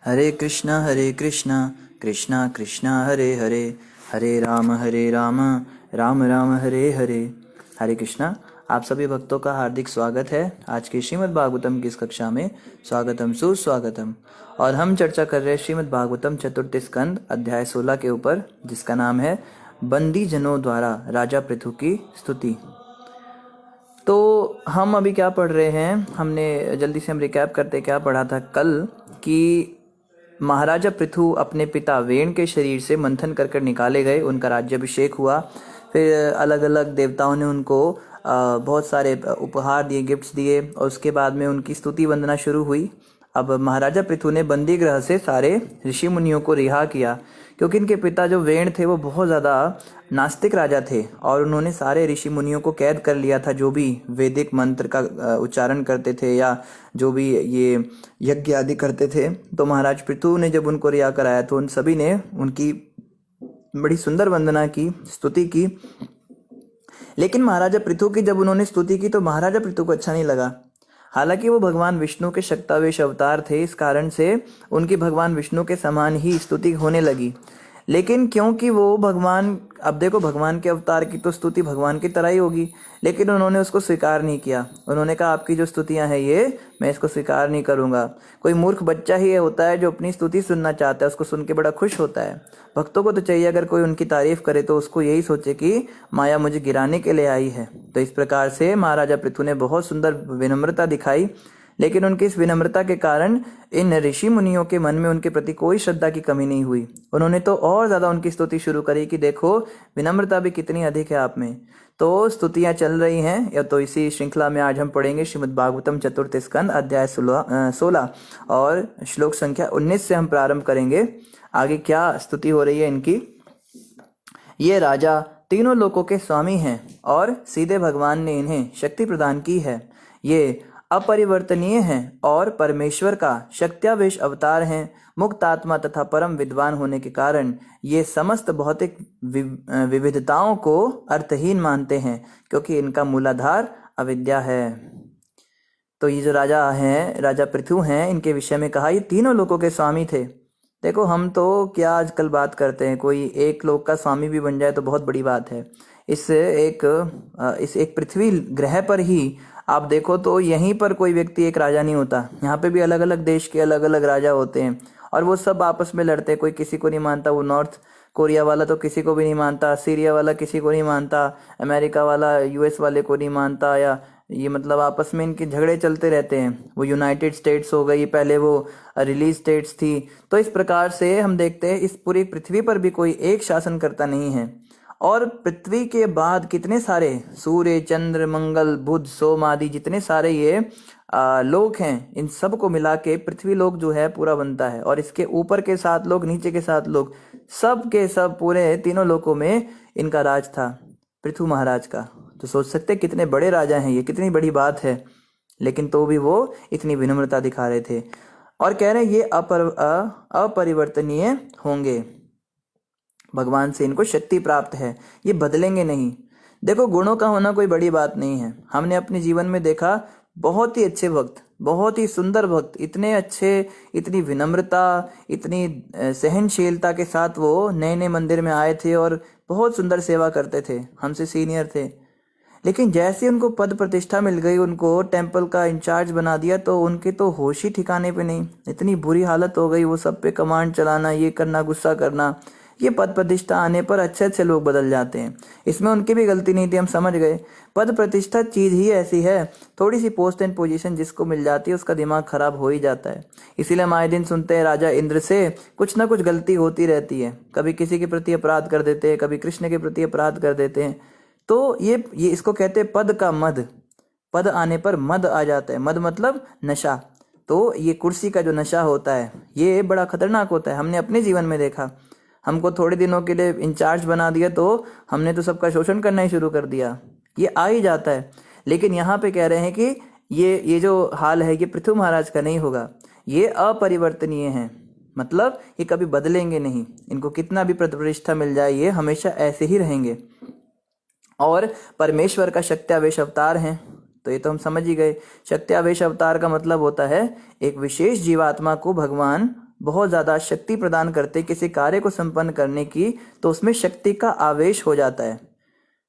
हरे कृष्णा कृष्णा कृष्णा हरे हरे, हरे राम राम राम हरे हरे। हरे कृष्णा। आप सभी भक्तों का हार्दिक स्वागत है आज के श्रीमद् भागवतम की इस कक्षा में। स्वागतम सुस्वागतम। और हम चर्चा कर रहे हैं श्रीमद् भागवतम चतुर्थ स्कंद अध्याय 16 के ऊपर, जिसका नाम है बंदी जनों द्वारा राजा पृथु की स्तुति। तो हम अभी क्या पढ़ रहे हैं, हमने जल्दी से हम रिकैप करते क्या पढ़ा था कल, कि महाराजा पृथु अपने पिता वेण के शरीर से मंथन कर निकाले गए, उनका राज्याभिषेक हुआ। फिर अलग अलग देवताओं ने उनको बहुत सारे उपहार दिए, गिफ्ट्स दिए, और उसके बाद में उनकी स्तुति वंदना शुरू हुई। अब महाराजा पृथु ने बंदी गृह से सारे ऋषि मुनियों को रिहा किया, क्योंकि इनके पिता जो वेण थे वो बहुत ज़्यादा नास्तिक राजा थे, और उन्होंने सारे ऋषि मुनियों को कैद कर लिया था, जो भी वैदिक मंत्र का उच्चारण करते थे या जो भी ये यज्ञ आदि करते थे। तो महाराज पृथु ने जब उनको रिहा कराया तो उन सभी ने उनकी बड़ी सुंदर वंदना की, स्तुति की। लेकिन महाराजा पृथु की जब उन्होंने स्तुति की तो महाराजा पृथु को अच्छा नहीं लगा। हालांकि वो भगवान विष्णु के शक्तावेश अवतार थे, इस कारण से उनकी भगवान विष्णु के समान ही स्तुति होने लगी। लेकिन क्योंकि वो भगवान, अब देखो भगवान के अवतार की तो स्तुति भगवान की तरह ही होगी, लेकिन उन्होंने उसको स्वीकार नहीं किया। उन्होंने कहा आपकी जो स्तुतियां हैं ये मैं इसको स्वीकार नहीं करूंगा। कोई मूर्ख बच्चा ही होता है जो अपनी स्तुति सुनना चाहता है, उसको सुन के बड़ा खुश होता है। भक्तों को तो चाहिए अगर कोई उनकी तारीफ करे तो उसको यही सोचे कि माया मुझे गिराने के लिए आई है। तो इस प्रकार से महाराजा पृथु ने बहुत सुंदर विनम्रता दिखाई, लेकिन उनकी इस विनम्रता के कारण इन ऋषि मुनियों के मन में उनके प्रति कोई श्रद्धा की कमी नहीं हुई। उन्होंने तो और ज्यादा उनकी स्तुति शुरू करी कि देखो विनम्रता भी कितनी अधिक है आप में। तो स्तुतियां चल रही हैं, या तो इसी श्रृंखला में आज हम पढ़ेंगे श्रीमद् भागवतम चतुर्थ स्कंद अध्याय 16 और श्लोक संख्या 19 से हम प्रारंभ करेंगे। आगे क्या स्तुति हो रही है इनकी। ये राजा तीनों लोकों के स्वामी हैं और सीधे भगवान ने इन्हें शक्ति प्रदान की है। ये अपरिवर्तनीय हैं और परमेश्वर का शक्त्यावेश अवतार हैं। मुक्त आत्मा तथा परम विद्वान होने के कारण ये समस्त भौतिक विविधताओं को अर्थहीन मानते हैं, क्योंकि इनका मूलाधार अविद्या है। तो ये जो राजा हैं, राजा पृथु हैं, इनके विषय में कहा ये तीनों लोकों के स्वामी थे। देखो हम तो क्या आजकल बात करते हैं, कोई एक लोक का स्वामी भी बन जाए तो बहुत बड़ी बात है। इस एक पृथ्वी ग्रह पर ही आप देखो तो यहीं पर कोई व्यक्ति एक राजा नहीं होता। यहाँ पे भी अलग अलग देश के अलग अलग राजा होते हैं, और वो सब आपस में लड़ते हैं। कोई किसी को नहीं मानता, वो नॉर्थ कोरिया वाला तो किसी को भी नहीं मानता, सीरिया वाला किसी को नहीं मानता, अमेरिका वाला यूएस वाले को नहीं मानता, या ये मतलब आपस में इनके झगड़े चलते रहते हैं। वो यूनाइटेड स्टेट्स हो गई, पहले वो रिलीज स्टेट्स थी। तो इस प्रकार से हम देखते हैं इस पूरी पृथ्वी पर भी कोई एक शासनकर्ता नहीं है। और पृथ्वी के बाद कितने सारे सूर्य, चंद्र, मंगल, बुध, सोम आदि जितने सारे ये लोक हैं, इन सब को मिला के पृथ्वी लोक जो है पूरा बनता है। और इसके ऊपर के 7 लोक, नीचे के 7 लोक, सब के सब पूरे तीनों लोकों में इनका राज था, पृथु महाराज का। तो सोच सकते कितने बड़े राजा हैं ये, कितनी बड़ी बात है। लेकिन तो भी वो इतनी विनम्रता दिखा रहे थे और कह रहे हैं ये अपरिवर्तनीय होंगे, भगवान से इनको शक्ति प्राप्त है, ये बदलेंगे नहीं। देखो गुणों का होना कोई बड़ी बात नहीं है। हमने अपने जीवन में देखा बहुत ही अच्छे भक्त, बहुत ही सुंदर भक्त, इतने अच्छे, इतनी विनम्रता, इतनी सहनशीलता के साथ वो नए नए मंदिर में आए थे और बहुत सुंदर सेवा करते थे, हमसे सीनियर थे। लेकिन जैसे उनको पद प्रतिष्ठा मिल गई, उनको टेम्पल का इंचार्ज बना दिया, तो उनके तो होश ही ठिकाने पे नहीं। इतनी बुरी हालत हो गई, वो सब पे कमांड चलाना, ये करना, गुस्सा करना। ये पद प्रतिष्ठा आने पर अच्छे अच्छे लोग बदल जाते हैं, इसमें उनकी भी गलती नहीं थी, हम समझ गए। पद प्रतिष्ठा चीज ही ऐसी है, थोड़ी सी पोस्ट एंड पोजीशन जिसको मिल जाती है उसका दिमाग खराब हो ही जाता है। इसीलिए हम आए दिन सुनते हैं राजा इंद्र से कुछ ना कुछ गलती होती रहती है। कभी किसी के प्रति अपराध कर देते हैं, कभी कृष्ण के प्रति अपराध कर देते हैं। तो ये इसको कहते हैं पद का मद। पद आने पर मद आ जाता है। मद मतलब नशा। तो ये कुर्सी का जो नशा होता है ये बड़ा खतरनाक होता है। हमने अपने जीवन में देखा, हमको थोड़े दिनों के लिए इंचार्ज बना दिया तो हमने तो सबका शोषण करना ही शुरू कर दिया। ये आ ही जाता है। लेकिन यहाँ पे कह रहे हैं कि ये जो हाल है ये पृथु महाराज का नहीं होगा, ये अपरिवर्तनीय है, मतलब ये कभी बदलेंगे नहीं। इनको कितना भी प्रतिष्ठा मिल जाए ये हमेशा ऐसे ही रहेंगे। और परमेश्वर का शक्त्यावेश अवतार हैं, तो ये तो हम समझ ही गए। शक्त्यावेश अवतार का मतलब होता है एक विशेष जीवात्मा को भगवान बहुत ज़्यादा शक्ति प्रदान करते किसी कार्य को संपन्न करने की, तो उसमें शक्ति का आवेश हो जाता है,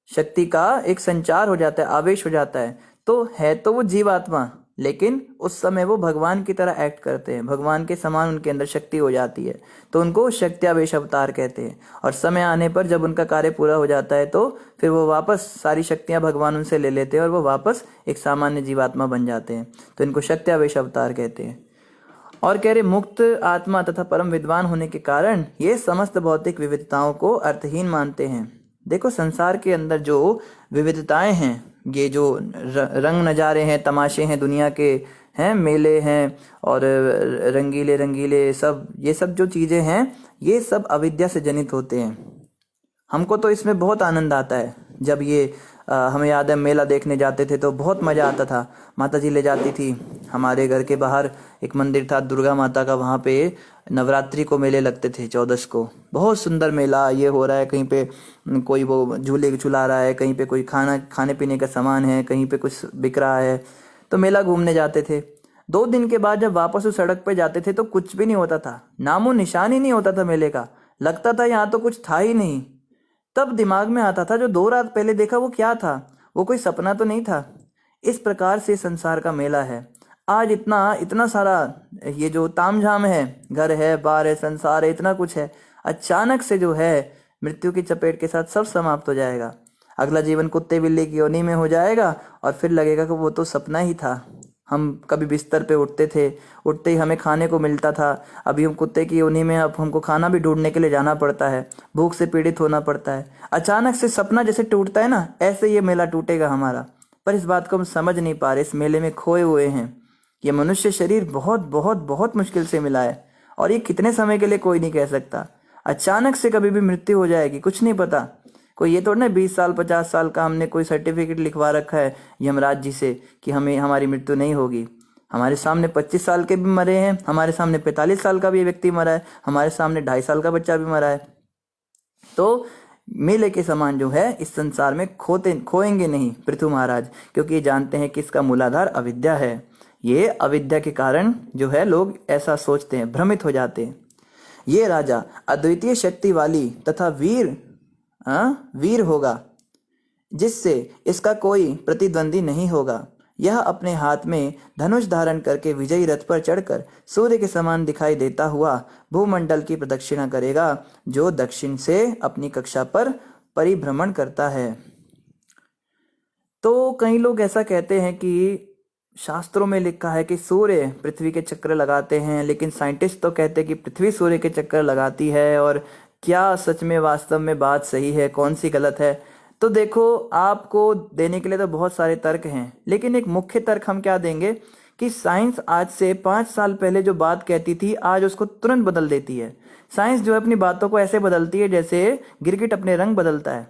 शक्ति का एक संचार हो जाता है, आवेश हो जाता है। तो है तो वो जीवात्मा, लेकिन उस समय वो भगवान की तरह एक्ट करते हैं, भगवान के समान उनके अंदर शक्ति हो जाती है, तो उनको शक्त्यावेश अवतार कहते हैं। और समय आने पर जब उनका कार्य पूरा हो जाता है तो फिर वो वापस सारी शक्तियां भगवान उनसे ले लेते हैं और वो वापस एक सामान्य जीवात्मा बन जाते हैं, तो इनको शक्त्यावेश अवतार कहते हैं। और कह रहे मुक्त आत्मा तथा परम विद्वान होने के कारण ये समस्त भौतिक विविधताओं को अर्थहीन मानते हैं। देखो संसार के अंदर जो विविधताएं हैं, ये जो रंग नज़ारे हैं, तमाशे हैं दुनिया के, हैं मेले हैं और रंगीले रंगीले सब, ये सब जो चीज़ें हैं ये सब अविद्या से जनित होते हैं। हमको तो इसमें बहुत आनंद आता है। जब ये हमें याद है मेला देखने जाते थे तो बहुत मज़ा आता था। माता जी ले जाती थी, हमारे घर के बाहर एक मंदिर था दुर्गा माता का, वहाँ पे नवरात्रि को मेले लगते थे 14 को, बहुत सुंदर मेला। ये हो रहा है कहीं पे कोई वो झूले झुला रहा है, कहीं पे कोई खाने पीने का सामान है, कहीं पे कुछ बिक रहा है, तो मेला घूमने जाते थे। 2 दिन के बाद जब वापस उस सड़क पे जाते थे तो कुछ भी नहीं होता था, नामो निशान ही नहीं होता था मेले का, लगता था यहाँ तो कुछ था ही नहीं। तब दिमाग में आता था जो 2 रात पहले देखा वो क्या था, वो कोई सपना तो नहीं था। इस प्रकार से संसार का मेला है। आज इतना सारा ये जो तामझाम है, घर है, बार है, संसार है, इतना कुछ है, अचानक से जो है मृत्यु की चपेट के साथ सब समाप्त हो जाएगा। अगला जीवन कुत्ते बिल्ली की योनि में हो जाएगा और फिर लगेगा कि वो तो सपना ही था। हम कभी बिस्तर पे उठते थे, उठते ही हमें खाने को मिलता था, अभी हम कुत्ते की योनि में, अब हमको खाना भी ढूंढने के लिए जाना पड़ता है, भूख से पीड़ित होना पड़ता है। अचानक से सपना जैसे टूटता है ना, ऐसे ये मेला टूटेगा हमारा। पर इस बात को हम समझ नहीं पा रहे, इस मेले में खोए हुए हैं। ये मनुष्य शरीर बहुत बहुत बहुत मुश्किल से मिला है और ये कितने समय के लिए कोई नहीं कह सकता। अचानक से कभी भी मृत्यु हो जाएगी, कुछ नहीं पता। कोई ये तो ना 20 साल 50 साल का हमने कोई सर्टिफिकेट लिखवा रखा है यमराज जी से कि हमें हमारी मृत्यु नहीं होगी। हमारे सामने 25 साल के भी मरे हैं, हमारे सामने 45 साल का भी व्यक्ति मरा है, हमारे सामने 2.5 साल का बच्चा भी मरा है। तो मेले के समान जो है इस संसार में खोएंगे नहीं पृथु महाराज, क्योंकि जानते हैं कि इसका मूलाधार अविद्या है। ये अविद्या के कारण जो है लोग ऐसा सोचते हैं, भ्रमित हो जाते हैं। ये राजा अद्वितीय शक्ति वाली तथा वीर होगा, जिससे इसका कोई प्रतिद्वंदी नहीं होगा। यह अपने हाथ में धनुष धारण करके विजयी रथ पर चढ़कर सूर्य के समान दिखाई देता हुआ भूमंडल की प्रदक्षिणा करेगा, जो दक्षिण से अपनी कक्षा पर परिभ्रमण करता है। तो कई लोग ऐसा कहते हैं कि शास्त्रों में लिखा है कि सूर्य पृथ्वी के चक्कर लगाते हैं, लेकिन साइंटिस्ट तो कहते हैं कि पृथ्वी सूर्य के चक्कर लगाती है। और क्या सच में वास्तव में बात सही है, कौन सी गलत है? तो देखो, आपको देने के लिए तो बहुत सारे तर्क हैं, लेकिन एक मुख्य तर्क हम क्या देंगे कि साइंस आज से 5 साल पहले जो बात कहती थी आज उसको तुरंत बदल देती है। साइंस जो है अपनी बातों को ऐसे बदलती है जैसे गिरगिट अपने रंग बदलता है।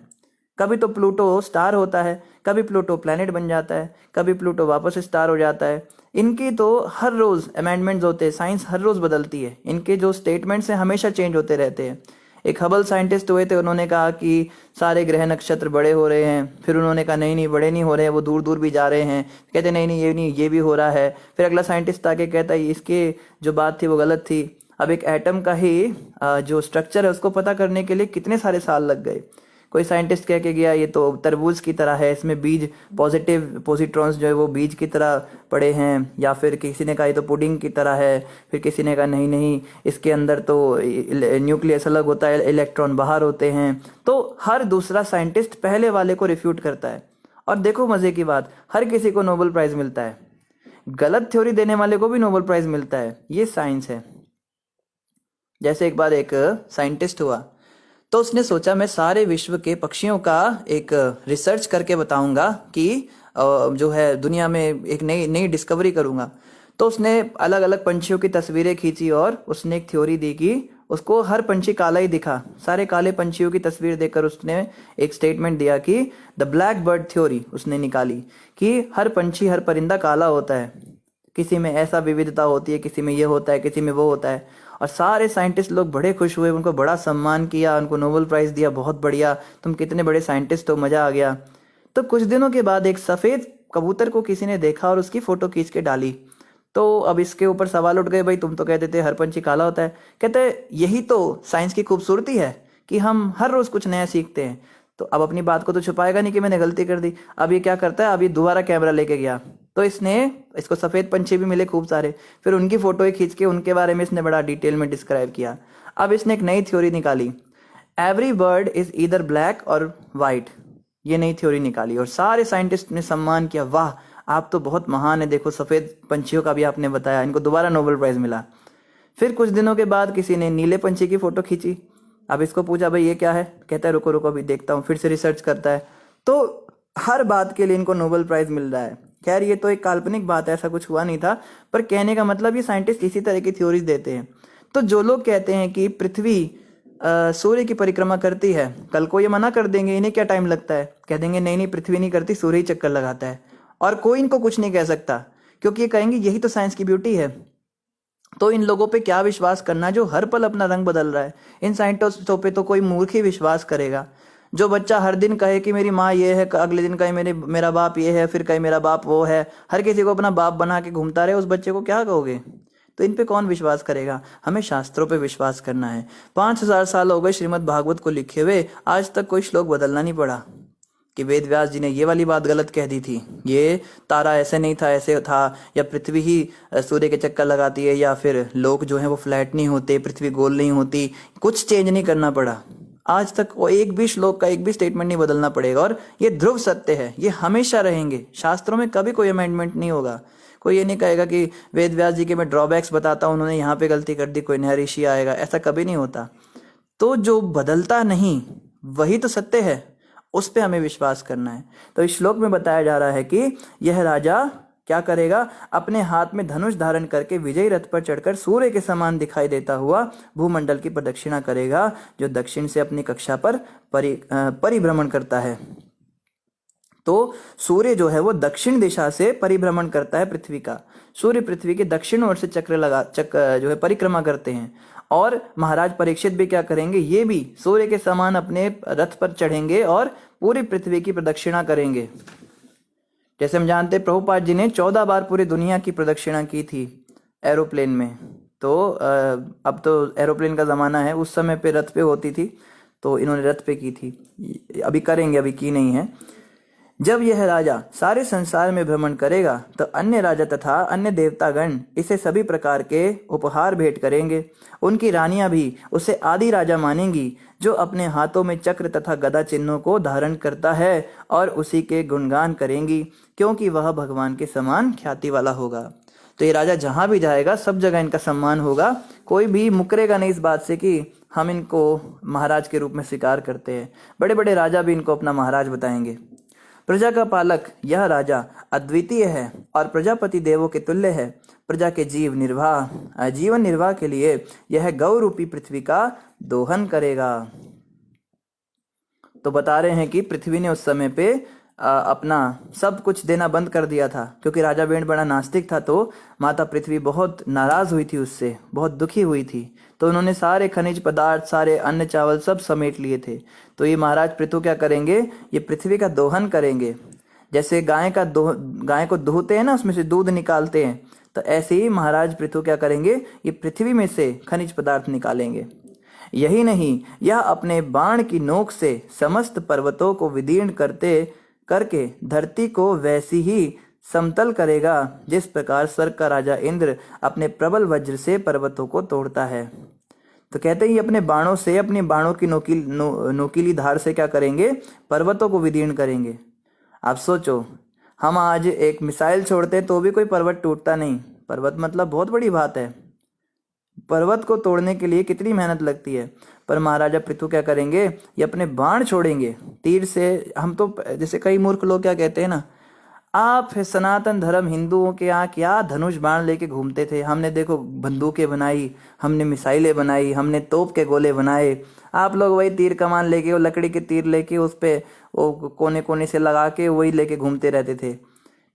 कभी तो प्लूटो स्टार होता है, कभी प्लूटो प्लैनेट बन जाता है, कभी प्लूटो वापस स्टार हो जाता है। इनकी तो हर रोज अमेंडमेंट्स होते हैं, साइंस हर रोज बदलती है, इनके जो स्टेटमेंट्स हैं हमेशा चेंज होते रहते हैं। एक हबल साइंटिस्ट हुए थे, उन्होंने कहा कि सारे ग्रह नक्षत्र बड़े हो रहे हैं, फिर उन्होंने कहा नहीं बड़े नहीं हो रहे हैं, वो दूर दूर भी जा रहे हैं। कहते नहीं ये भी हो रहा है। फिर अगला साइंटिस्ट आके कहता है इसके जो बात थी वो गलत थी। अब एक एटम का ही जो स्ट्रक्चर है उसको पता करने के लिए कितने सारे साल लग गए। कोई साइंटिस्ट कह के गया ये तो तरबूज की तरह है, इसमें बीज पॉजिटिव पॉजिट्रॉन्स जो है वो बीज की तरह पड़े हैं, या फिर किसी ने कहा ये तो पुडिंग की तरह है, फिर किसी ने कहा नहीं इसके अंदर तो न्यूक्लियस अलग होता है, इलेक्ट्रॉन बाहर होते हैं। तो हर दूसरा साइंटिस्ट पहले वाले को रिफ्यूट करता है। और देखो मजे की बात, हर किसी को नोबेल प्राइज मिलता है, गलत थ्योरी देने वाले को भी नोबेल प्राइज मिलता है। ये साइंस है। जैसे एक बार एक साइंटिस्ट हुआ तो उसने सोचा मैं सारे विश्व के पक्षियों का एक रिसर्च करके बताऊंगा कि जो है दुनिया में एक नई डिस्कवरी करूंगा। तो उसने अलग अलग पंछियों की तस्वीरें खींची और उसने एक थ्योरी दी कि उसको हर पंछी काला ही दिखा। सारे काले पंछियों की तस्वीर देखकर उसने एक स्टेटमेंट दिया कि द ब्लैक बर्ड थ्योरी उसने निकाली कि हर पंछी हर परिंदा काला होता है, किसी में ऐसा विविधता होती है, किसी में ये होता है, किसी में वो होता है। और सारे साइंटिस्ट लोग बड़े खुश हुए, उनको बड़ा सम्मान किया, उनको नोबेल प्राइज दिया, बहुत बढ़िया, तुम कितने बड़े साइंटिस्ट हो, मजा आ गया। तो कुछ दिनों के बाद एक सफेद कबूतर को किसी ने देखा और उसकी फोटो खींच के डाली। तो अब इसके ऊपर सवाल उठ गए, भाई तुम तो कहते थे हर पंछी काला होता है। कहते यही तो साइंस की खूबसूरती है कि हम हर रोज कुछ नया सीखते हैं। तो अब अपनी बात को तो छुपाएगा नहीं कि मैंने गलती कर दी। अब ये क्या करता है, अब ये दोबारा कैमरा लेके गया, तो इसको सफेद पंछी भी मिले खूब सारे, फिर उनकी फोटो खींच के उनके बारे में इसने बड़ा डिटेल में डिस्क्राइब किया। अब इसने एक नई थ्योरी निकाली, every bird is either black और वाइट, ये नई थ्योरी निकाली और सारे साइंटिस्ट ने सम्मान किया, वाह आप तो बहुत महान है, देखो सफेद पंछियों का भी आपने बताया, इनको दोबारा नोबेल प्राइज मिला। फिर कुछ दिनों के बाद किसी ने नीले पंछी की फोटो खींची। अब इसको पूछा भाई ये क्या है, कहता है रुको रुको अभी देखता हूँ, फिर से रिसर्च करता है, तो हर बात के लिए इनको नोबेल प्राइज मिल रहा है। खैर ये तो एक काल्पनिक बात है, ऐसा कुछ हुआ नहीं था, पर कहने का मतलब ये साइंटिस्ट इसी तरह की थ्योरीज देते हैं। तो जो लोग कहते हैं कि पृथ्वी सूर्य की परिक्रमा करती है, कल को ये मना कर देंगे, इन्हें क्या टाइम लगता है, कह देंगे नहीं नहीं पृथ्वी नहीं करती, सूर्य ही चक्कर लगाता है, और कोई इनको कुछ नहीं कह सकता, क्योंकि ये कहेंगे यही तो साइंस की ब्यूटी है। तो इन लोगों पे क्या विश्वास करना जो हर पल अपना रंग बदल रहा है। इन साइंटिस्टों पे तो कोई मूर्ख ही विश्वास करेगा। जो बच्चा हर दिन कहे कि मेरी माँ ये है, अगले दिन कहे मेरा बाप ये है, फिर कहे मेरा बाप वो है, हर किसी को अपना बाप बना के घूमता रहे, उस बच्चे को क्या कहोगे। तो इन पे कौन विश्वास करेगा, हमें शास्त्रों पे विश्वास करना है। 5000 साल हो गए श्रीमद् भागवत को लिखे हुए, आज तक कोई श्लोक बदलना नहीं पड़ा कि वेद व्यास जी ने ये वाली बात गलत कह दी थी, ये तारा ऐसे नहीं था ऐसे था, या पृथ्वी ही सूर्य के चक्कर लगाती है, या फिर लोक जो है वो फ्लैट नहीं होते, पृथ्वी गोल नहीं होती, कुछ चेंज नहीं करना पड़ा। आज तक वो एक भी श्लोक का एक भी स्टेटमेंट नहीं बदलना पड़ेगा, और ये ध्रुव सत्य है, ये हमेशा रहेंगे, शास्त्रों में कभी कोई अमेंडमेंट नहीं होगा। कोई ये नहीं कहेगा कि वेद व्यास जी के मैं ड्रॉबैक्स बताता हूँ, उन्होंने यहाँ पे गलती कर दी, कोई नया ऋषि आएगा, ऐसा कभी नहीं होता। तो जो बदलता नहीं वही तो सत्य है, उस पे हमें विश्वास करना है। तो इस श्लोक में बताया जा रहा है कि यह राजा क्या करेगा, अपने हाथ में धनुष धारण करके विजयी रथ पर चढ़कर सूर्य के समान दिखाई देता हुआ भूमंडल की प्रदक्षिणा करेगा, जो दक्षिण से अपनी कक्षा पर परिभ्रमण करता है। तो सूर्य जो है वो दक्षिण दिशा से परिभ्रमण करता है पृथ्वी का, सूर्य पृथ्वी के दक्षिण ओर से जो है परिक्रमा करते हैं। और महाराज परीक्षित भी क्या करेंगे, ये भी सूर्य के समान अपने रथ पर चढ़ेंगे और पूरी पृथ्वी की प्रदक्षिणा करेंगे। जैसे हम जानते हैं प्रभुपाद जी ने 14 बार पूरी दुनिया की प्रदक्षिणा की थी एरोप्लेन में। तो अब तो एरोप्लेन का जमाना है, उस समय पे रथ पे होती थी, तो इन्होंने रथ पे की थी, अभी करेंगे, अभी की नहीं है। जब यह राजा सारे संसार में भ्रमण करेगा तो अन्य राजा तथा अन्य देवतागण इसे सभी प्रकार के उपहार भेंट करेंगे। उनकी रानियां भी उसे आदि राजा मानेंगी, जो अपने हाथों में चक्र तथा गदा चिन्हों को धारण करता है, और उसी के गुणगान करेंगी, क्योंकि वह भगवान के समान ख्याति वाला होगा। तो ये राजा जहां भी जाएगा सब जगह इनका सम्मान होगा, कोई भी मुकरेगा नहीं इस बात से कि हम इनको महाराज के रूप में स्वीकार करते हैं। बड़े बड़े राजा भी इनको अपना महाराज बताएंगे। प्रजा का पालक यह राजा अद्वितीय है और प्रजापति देवों के तुल्य है। प्रजा के जीवन निर्वाह के लिए यह गौ रूपी पृथ्वी का दोहन करेगा। तो बता रहे हैं कि पृथ्वी ने उस समय पे अपना सब कुछ देना बंद कर दिया था, क्योंकि राजा वेंड बड़ा नास्तिक था, तो माता पृथ्वी बहुत नाराज हुई थी उससे, बहुत दुखी हुई थी। तो उन्होंने सारे खनिज पदार्थ, सारे अन्न चावल सब समेट लिए थे। तो ये महाराज पृथु क्या करेंगे, ये पृथ्वी का दोहन करेंगे। जैसे गाय को दूहते हैं ना, उसमें से दूध निकालते हैं, तो ऐसे ही महाराज पृथु क्या करेंगे, ये पृथ्वी में से खनिज पदार्थ निकालेंगे। यही नहीं, यह अपने बाण की नोक से समस्त पर्वतों को विदीर्ण करके धरती को वैसी ही समतल करेगा, जिस प्रकार स्वर्ग का राजा इंद्र अपने प्रबल वज्र से पर्वतों को तोड़ता है। तो कहते हैं अपने बाणों की नोकीली धार से क्या करेंगे, पर्वतों को विदीर्ण करेंगे। आप सोचो, हम आज एक मिसाइल छोड़ते तो भी कोई पर्वत टूटता नहीं। पर्वत मतलब बहुत बड़ी बात है, पर्वत को तोड़ने के लिए कितनी मेहनत लगती है। पर महाराजा पृथु क्या करेंगे, ये अपने बाण छोड़ेंगे तीर से। हम तो जैसे कई मूर्ख लोग क्या कहते हैं ना, आप सनातन धर्म हिंदुओं के यहाँ क्या धनुष बाण लेके घूमते थे, हमने देखो बंदूकें बनाई, हमने मिसाइलें बनाई, हमने तोप के गोले बनाए, आप लोग वही तीर कमान लेके, वो लकड़ी के तीर लेके उस पे वो कोने कोने से लगा के वही लेके घूमते रहते थे।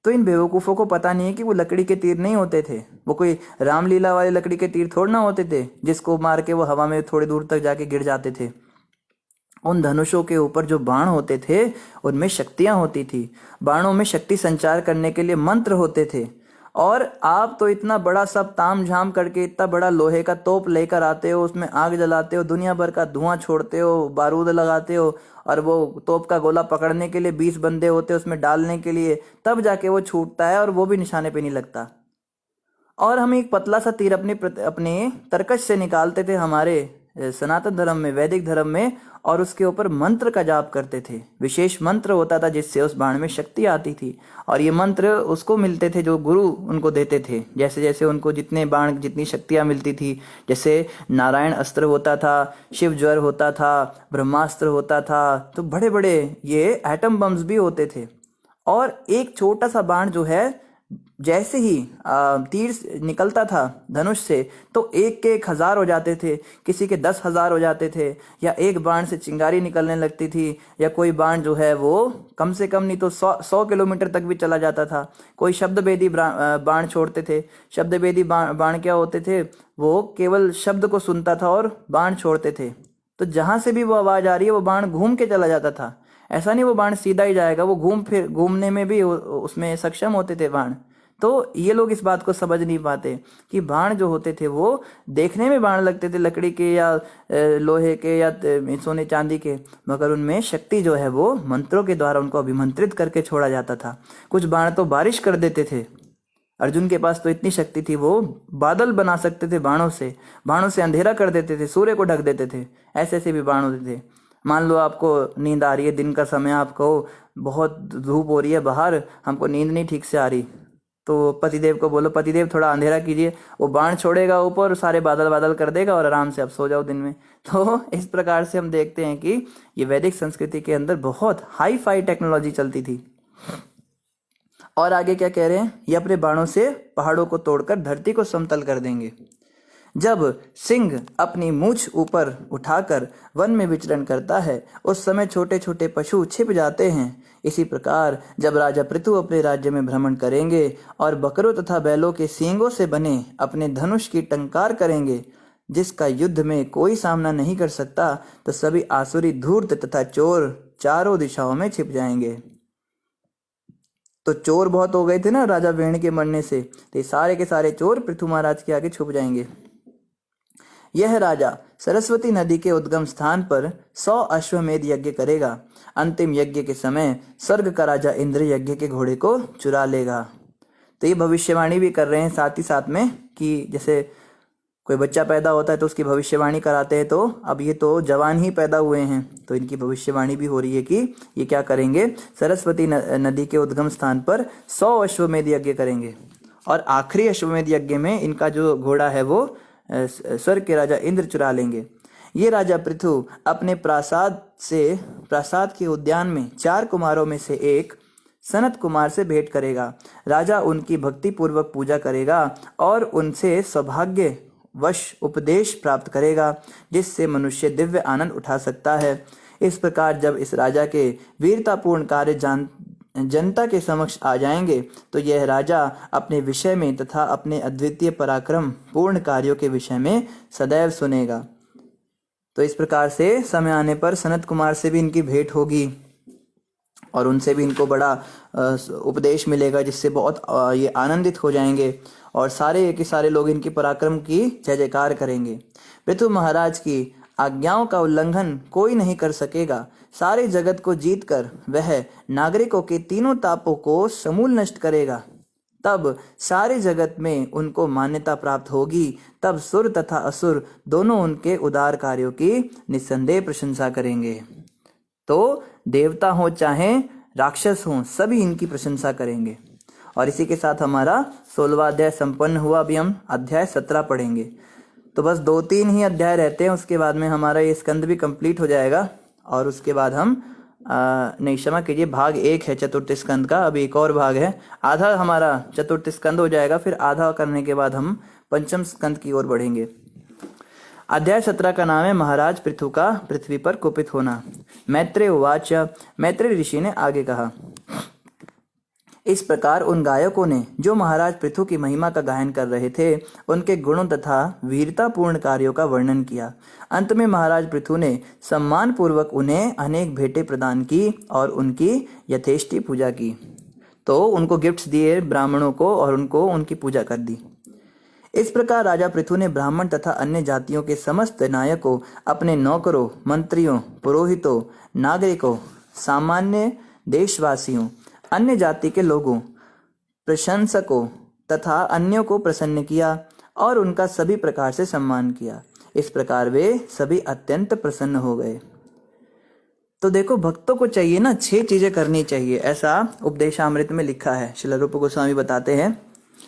तो इन बेवकूफ़ों को पता नहीं है कि वो लकड़ी के तीर नहीं होते थे, वो कोई रामलीला वाले लकड़ी के तीर थोड़ा ना होते थे जिसको मार के वो हवा में थोड़ी दूर तक जाके गिर जाते थे। उन धनुषों के ऊपर जो बाण होते थे उनमें शक्तियां होती थी, बाणों में शक्ति संचार करने के लिए मंत्र होते थे, और आप तो इतना बड़ा सब ताम झाम करके इतना बड़ा लोहे का तोप लेकर आते हो, उसमें आग जलाते हो, दुनिया भर का धुआं छोड़ते हो, बारूद लगाते हो, और वो तोप का गोला पकड़ने के लिए 20 बंदे होते हैं उसमें डालने के लिए, तब जाके वो छूटता है और वो भी निशाने पे नहीं लगता। और हम एक पतला सा तीर अपने तरकश से निकालते थे हमारे सनातन धर्म में, वैदिक धर्म में, और उसके ऊपर मंत्र का जाप करते थे। विशेष मंत्र होता था जिससे उस बाण में शक्ति आती थी, और ये मंत्र उसको मिलते थे जो गुरु उनको देते थे। जैसे जैसे उनको जितने बाण, जितनी शक्तियाँ मिलती थी, जैसे नारायण अस्त्र होता था, शिव ज्वर होता था, ब्रह्मास्त्र होता था, तो बड़े बड़े ये एटम बम्स भी होते थे। और एक छोटा सा बाण जो है, जैसे ही तीर निकलता था धनुष से, तो एक के 1000 हो जाते थे, किसी के 10,000 हो जाते थे, या एक बाण से चिंगारी निकलने लगती थी, या कोई बाण जो है वो कम से कम नहीं तो 100 किलोमीटर तक भी चला जाता था। कोई शब्दभेदी बाण छोड़ते थे। शब्दभेदी बाण क्या होते थे, वो केवल शब्द को सुनता था और बाण छोड़ते थे, तो जहां से भी वो आवाज आ रही है वो बाण घूम के चला जाता था। ऐसा नहीं वो बाण सीधा ही जाएगा, वो घूमने में भी उसमें सक्षम होते थे बाण। तो ये लोग इस बात को समझ नहीं पाते कि बाण जो होते थे वो देखने में बाण लगते थे, लकड़ी के या लोहे के या सोने चांदी के, मगर उनमें शक्ति जो है वो मंत्रों के द्वारा उनको अभिमंत्रित करके छोड़ा जाता था। कुछ बाण तो बारिश कर देते थे। अर्जुन के पास तो इतनी शक्ति थी, वो बादल बना सकते थे बाणों से अंधेरा कर देते थे, सूर्य को ढक देते थे। ऐसे ऐसे भी बाण होते थे। मान लो आपको नींद आ रही है, दिन का समय, आपको बहुत धूप हो रही है बाहर, हमको नींद नहीं ठीक से आ रही, तो पतिदेव को बोलो पतिदेव थोड़ा अंधेरा कीजिए, वो बाण छोड़ेगा ऊपर, सारे बादल बादल कर देगा और आराम से आप सो जाओ दिन में। तो इस प्रकार से हम देखते हैं कि ये वैदिक संस्कृति के अंदर बहुत हाई फाई टेक्नोलॉजी चलती थी। और आगे क्या कह रहे हैं, ये अपने बाणों से पहाड़ों को तोड़कर धरती को समतल कर देंगे। जब सिंह अपनी मूंछ ऊपर उठाकर वन में विचरण करता है, उस समय छोटे छोटे पशु छिप जाते हैं। इसी प्रकार जब राजा पृथु अपने राज्य में भ्रमण करेंगे और बकरों तथा बैलों के सींगों से बने अपने धनुष की टंकार करेंगे, जिसका युद्ध में कोई सामना नहीं कर सकता, तो सभी आसुरी धूर्त तथा चोर चारों दिशाओं में छिप जाएंगे। तो चोर बहुत हो गए थे ना राजा वेण के मरने से, तो सारे के सारे चोर पृथु महाराज के आगे छुप जाएंगे। यह राजा सरस्वती नदी के उद्गम स्थान पर 100 अश्वमेध यज्ञ करेगा। अंतिम यज्ञ के समय स्वर्ग का राजा इंद्र यज्ञ के घोड़े को चुरा लेगा। तो ये भविष्यवाणी भी कर रहे हैं साथ ही साथ में कि जैसे कोई बच्चा पैदा होता है तो उसकी भविष्यवाणी कराते हैं, तो अब ये तो जवान ही पैदा हुए हैं, तो इनकी भविष्यवाणी भी हो रही है कि ये क्या करेंगे, सरस्वती नदी के उद्गम स्थान पर 100 अश्वमेध यज्ञ करेंगे। और आखिरी अश्वमेध यज्ञ में इनका जो घोड़ा है वो स्वर्ग के राजा इंद्र चुरा लेंगे। ये राजा पृथु अपने प्रासाद के उद्यान में 4 कुमारों में से एक सनत कुमार से भेंट करेगा। राजा उनकी भक्ति पूर्वक पूजा करेगा और उनसे सौभाग्य वश उपदेश प्राप्त करेगा, जिससे मनुष्य दिव्य आनंद उठा सकता है। इस प्रकार जब इस राजा के वीरतापूर्ण कार्य जनता के समक्ष आ जाएंगे, तो यह राजा अपने विषय में तथा अपने अद्वितीय पराक्रम पूर्ण कार्यों के विषय में सदैव सुनेगा। तो इस प्रकार से समय आने पर सनत कुमार से भी इनकी भेंट होगी और उनसे भी इनको बड़ा उपदेश मिलेगा, जिससे बहुत ये आनंदित हो जाएंगे और सारे के सारे लोग इनके पराक्रम की जय जयकार करेंगे। पृथु महाराज की आज्ञाओं का उल्लंघन कोई नहीं कर सकेगा। सारे जगत को जीतकर वह नागरिकों के तीनों तापों को समूल नष्ट करेगा। तब सारे जगत में उनको मान्यता प्राप्त होगी। तब सुर तथा असुर दोनों उनके उदार कार्यों की निस्संदेह प्रशंसा करेंगे। तो देवता हो चाहे राक्षस हो, सभी इनकी प्रशंसा करेंगे। और इसी के साथ हमारा 16वां अध्याय संपन्न हुआ। अभी हम अध्याय 17 पढ़ेंगे। तो बस 2-3 ही अध्याय रहते हैं, उसके बाद में हमारा ये स्कंद भी कंप्लीट हो जाएगा। और उसके बाद हम नहीं क्षमा कीजिए, भाग 1 है चतुर्थ स्कंद का, अभी एक और भाग है। आधा हमारा चतुर्थ स्कंद हो जाएगा, फिर आधा करने के बाद हम पंचम स्कंद की ओर बढ़ेंगे। अध्याय 17 का नाम है महाराज पृथु का पृथ्वी पर कुपित होना। मैत्रेय उवाच, मैत्रेय ऋषि ने आगे कहा, इस प्रकार उन गायकों ने जो महाराज पृथु की महिमा का गायन कर रहे थे, उनके गुणों तथा वीरतापूर्ण कार्यों का वर्णन किया। अंत में महाराज पृथु ने सम्मान पूर्वक उन्हें अनेक भेंटें प्रदान की और उनकी यथेष्टि पूजा की। तो उनको गिफ्ट्स दिए ब्राह्मणों को और उनको उनकी पूजा कर दी। इस प्रकार राजा पृथु ने ब्राह्मण तथा अन्य जातियों के समस्त नायकों, अपने नौकरों, मंत्रियों, पुरोहितों, नागरिकों, सामान्य देशवासियों, अन्य जाति के लोगों, प्रशंसकों तथा अन्यों को प्रसन्न किया और उनका सभी प्रकार से सम्मान किया। इस प्रकार वे सभी अत्यंत प्रसन्न हो गए। तो देखो, भक्तों को चाहिए ना 6 चीजें करनी चाहिए, ऐसा उपदेशामृत में लिखा है। श्रील रूप गोस्वामी बताते हैं,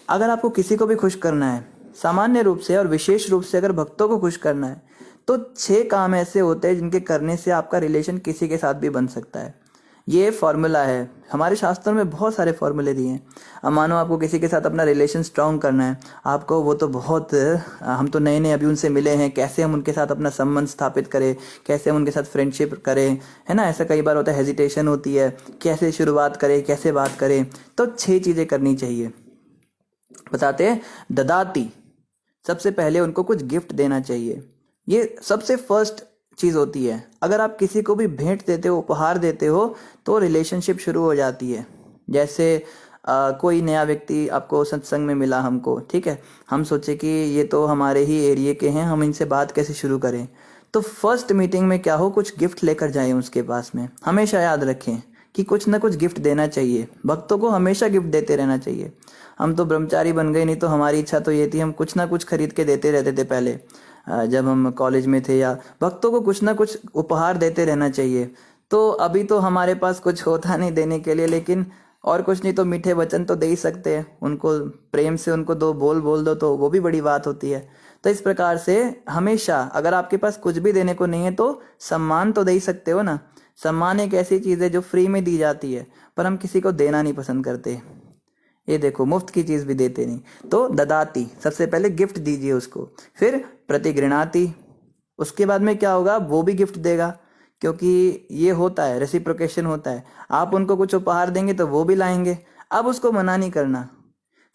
अगर आपको किसी को भी खुश करना है, सामान्य रूप से और विशेष रूप से अगर भक्तों को खुश करना है, तो 6 काम ऐसे होते हैं जिनके करने से आपका रिलेशन किसी के साथ भी बन सकता है। ये फॉर्मूला है, हमारे शास्त्रों में बहुत सारे फॉर्मूले दिए हैं। अब मानो आपको किसी के साथ अपना रिलेशन स्ट्रांग करना है, आपको वो तो बहुत, हम तो नए नए अभी उनसे मिले हैं, कैसे हम उनके साथ अपना संबंध स्थापित करें, कैसे हम उनके साथ फ्रेंडशिप करें, है ना। ऐसा कई बार होता है, हेजिटेशन होती है, कैसे शुरुआत करें, कैसे बात करें। तो 6 चीज़ें करनी चाहिए। बताते हैं, ददाती, सबसे पहले उनको कुछ गिफ्ट देना चाहिए। ये सबसे फर्स्ट चीज़ होती है। अगर आप किसी को भी भेंट देते हो, उपहार देते हो, तो रिलेशनशिप शुरू हो जाती है। जैसे कोई नया व्यक्ति आपको सत्संग में मिला हमको, ठीक है, हम सोचे कि ये तो हमारे ही एरिया के हैं, हम इनसे बात कैसे शुरू करें। तो फर्स्ट मीटिंग में क्या हो, कुछ गिफ्ट लेकर जाएं उसके पास में। हमेशा याद रखें कि कुछ ना कुछ गिफ्ट देना चाहिए। भक्तों को हमेशा गिफ्ट देते रहना चाहिए। हम तो ब्रह्मचारी बन गए, नहीं तो हमारी इच्छा तो ये थी, हम कुछ ना कुछ खरीद के देते रहते थे पहले, जब हम कॉलेज में थे। या भक्तों को कुछ ना कुछ उपहार देते रहना चाहिए। तो अभी तो हमारे पास कुछ होता नहीं देने के लिए, लेकिन और कुछ नहीं तो मीठे वचन तो दे ही सकते हैं। उनको प्रेम से उनको 2 बोल दो तो वो भी बड़ी बात होती है। तो इस प्रकार से हमेशा, अगर आपके पास कुछ भी देने को नहीं है तो सम्मान तो दे ही सकते हो ना। सम्मान एक ऐसी चीज़ है जो फ्री में दी जाती है, पर हम किसी को देना नहीं पसंद करते। ये देखो, मुफ्त की चीज़ भी देते नहीं। तो ददाती, सबसे पहले गिफ्ट दीजिए उसको। फिर प्रतिगृणाती, उसके बाद में क्या होगा, वो भी गिफ्ट देगा, क्योंकि ये होता है, रेसिप्रोकेशन होता है। आप उनको कुछ उपहार देंगे तो वो भी लाएंगे। अब उसको मना नहीं करना।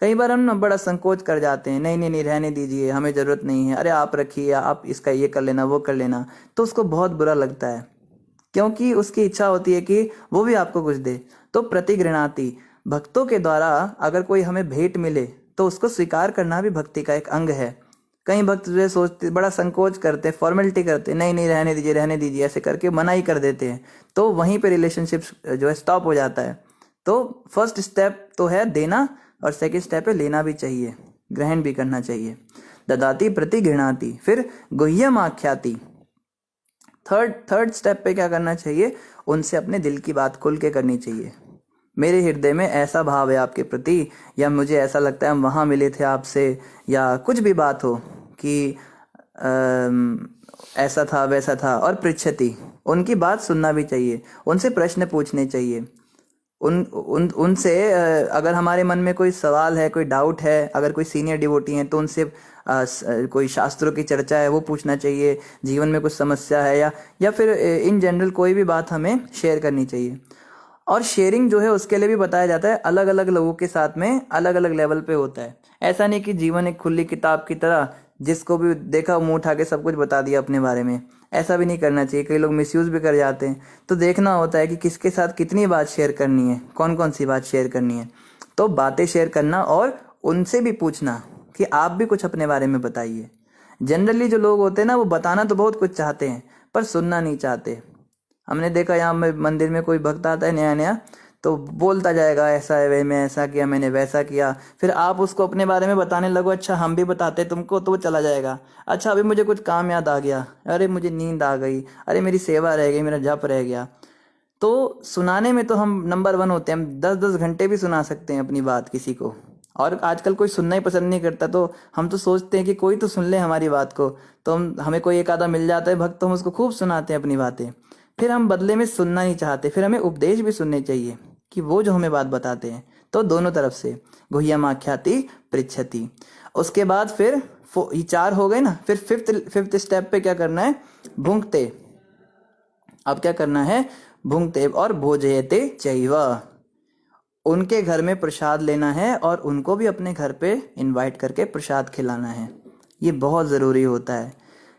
कई बार हम ना बड़ा संकोच कर जाते हैं, नहीं नहीं नहीं, रहने दीजिए, हमें ज़रूरत नहीं है, अरे आप रखिए, आप इसका ये कर लेना, वो कर लेना। तो उसको बहुत बुरा लगता है, क्योंकि उसकी इच्छा होती है कि वो भी आपको कुछ दे। तो प्रतिगृणाती, भक्तों के द्वारा अगर कोई हमें भेंट मिले तो उसको स्वीकार करना भी भक्ति का एक अंग है। कई भक्त जो सोचते, बड़ा संकोच करते, फॉर्मेलिटी करते, नहीं नहीं रहने दीजिए, ऐसे करके मना ही कर देते हैं। तो वहीं पे रिलेशनशिप जो है स्टॉप हो जाता है। तो फर्स्ट स्टेप तो है देना, और सेकंड स्टेप है लेना भी चाहिए, ग्रहण भी करना चाहिए। ददाती प्रतिगृणाती। फिर गुह्यम आख्याति, थर्ड स्टेप पे क्या करना चाहिए, उनसे अपने दिल की बात खुल के करनी चाहिए। मेरे हृदय में ऐसा भाव है आपके प्रति, या मुझे ऐसा लगता है हम वहाँ मिले थे आपसे, या कुछ भी बात हो कि ऐसा था वैसा था। और पृच्छति, उनकी बात सुनना भी चाहिए, उनसे प्रश्न पूछने चाहिए। उनसे अगर हमारे मन में कोई सवाल है, कोई डाउट है, अगर कोई सीनियर डिवोटी हैं तो उनसे कोई शास्त्रों की चर्चा है वो पूछना चाहिए। जीवन में कुछ समस्या है या फिर इन जनरल कोई भी बात हमें शेयर करनी चाहिए। और शेयरिंग जो है उसके लिए भी बताया जाता है, अलग अलग लोगों के साथ में अलग अलग लेवल पे होता है। ऐसा नहीं कि जीवन एक खुली किताब की तरह जिसको भी देखा मुंह उठा के सब कुछ बता दिया अपने बारे में, ऐसा भी नहीं करना चाहिए। कई लोग मिसयूज भी कर जाते हैं। तो देखना होता है कि किसके साथ कितनी बात शेयर करनी है, कौन कौन सी बात शेयर करनी है। तो बातें शेयर करना और उनसे भी पूछना कि आप भी कुछ अपने बारे में बताइए। जनरली जो लोग होते हैं ना, वो बताना तो बहुत कुछ चाहते हैं पर सुनना नहीं चाहते। हमने देखा यहाँ मंदिर में कोई भक्त आता है नया नया, तो बोलता जाएगा ऐसा है, वे मैं ऐसा किया, मैंने वैसा किया। फिर आप उसको अपने बारे में बताने लगो, अच्छा हम भी बताते तुमको, तो वो चला जाएगा। अच्छा अभी मुझे कुछ काम याद आ गया, अरे मुझे नींद आ गई, अरे मेरी सेवा रह गई, मेरा जप रह गया। तो सुनाने में तो हम नंबर 1 होते हैं, हम 10-10 घंटे भी सुना सकते हैं अपनी बात किसी को। और आजकल कोई सुनना ही पसंद नहीं करता, तो हम तो सोचते हैं कि कोई तो सुन ले हमारी बात को। तो हमें कोई एक आधा मिल जाता है भक्त, तो हम उसको खूब सुनाते हैं अपनी बातें। फिर हम बदले में सुनना नहीं चाहते, फिर हमें उपदेश भी सुनने चाहिए कि वो जो हमें बात बताते हैं। तो दोनों तरफ से गुह्यम आख्याति पृच्छति। उसके बाद फिर ये 4 हो गए ना। फिर फिफ्थ स्टेप पे क्या करना है, भुंक्ते। अब क्या करना है, भुंक्ते और भोजयते चैव, उनके घर में प्रसाद लेना है और उनको भी अपने घर पे इनवाइट करके प्रसाद खिलाना है। ये बहुत ज़रूरी होता है।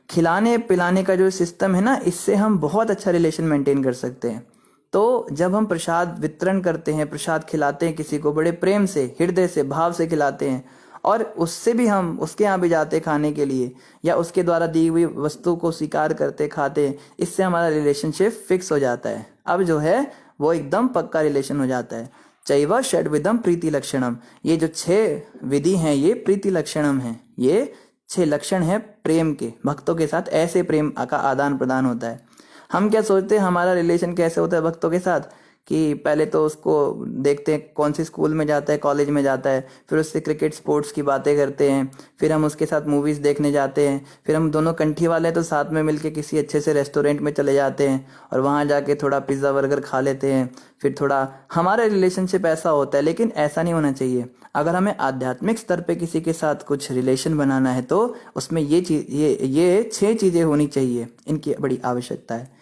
खिलाने पिलाने का जो सिस्टम है ना, इससे हम बहुत अच्छा रिलेशन मेंटेन कर सकते हैं। तो जब हम प्रसाद वितरण करते हैं, प्रसाद खिलाते हैं किसी को, बड़े प्रेम से, हृदय से, भाव से खिलाते हैं, और उससे भी हम उसके यहाँ भी जाते खाने के लिए, या उसके द्वारा दी हुई वस्तु को स्वीकार करते खाते, इससे हमारा रिलेशनशिप फिक्स हो जाता है। अब जो है वो एकदम पक्का रिलेशन हो जाता है। चैव षड्विधम प्रीति लक्षणम, ये जो 6 विधि हैं ये प्रीति लक्षणम है। ये 6 लक्षण है प्रेम के, भक्तों के साथ ऐसे प्रेम का आदान प्रदान होता है। हम क्या सोचते हैं हमारा रिलेशन कैसे होता है भक्तों के साथ, कि पहले तो उसको देखते हैं कौन सी स्कूल में जाता है, कॉलेज में जाता है, फिर उससे क्रिकेट स्पोर्ट्स की बातें करते हैं, फिर हम उसके साथ मूवीज़ देखने जाते हैं, फिर हम दोनों कंठी वाले तो साथ में मिलके किसी अच्छे से रेस्टोरेंट में चले जाते हैं और वहाँ जाके थोड़ा पिज़्ज़ा बर्गर खा लेते हैं, फिर थोड़ा हमारा रिलेशनशिप ऐसा होता है। लेकिन ऐसा नहीं होना चाहिए। अगर हमें आध्यात्मिक स्तर पे किसी के साथ कुछ रिलेशन बनाना है तो उसमें ये 6 चीज़ें होनी चाहिए, इनकी बड़ी आवश्यकता है।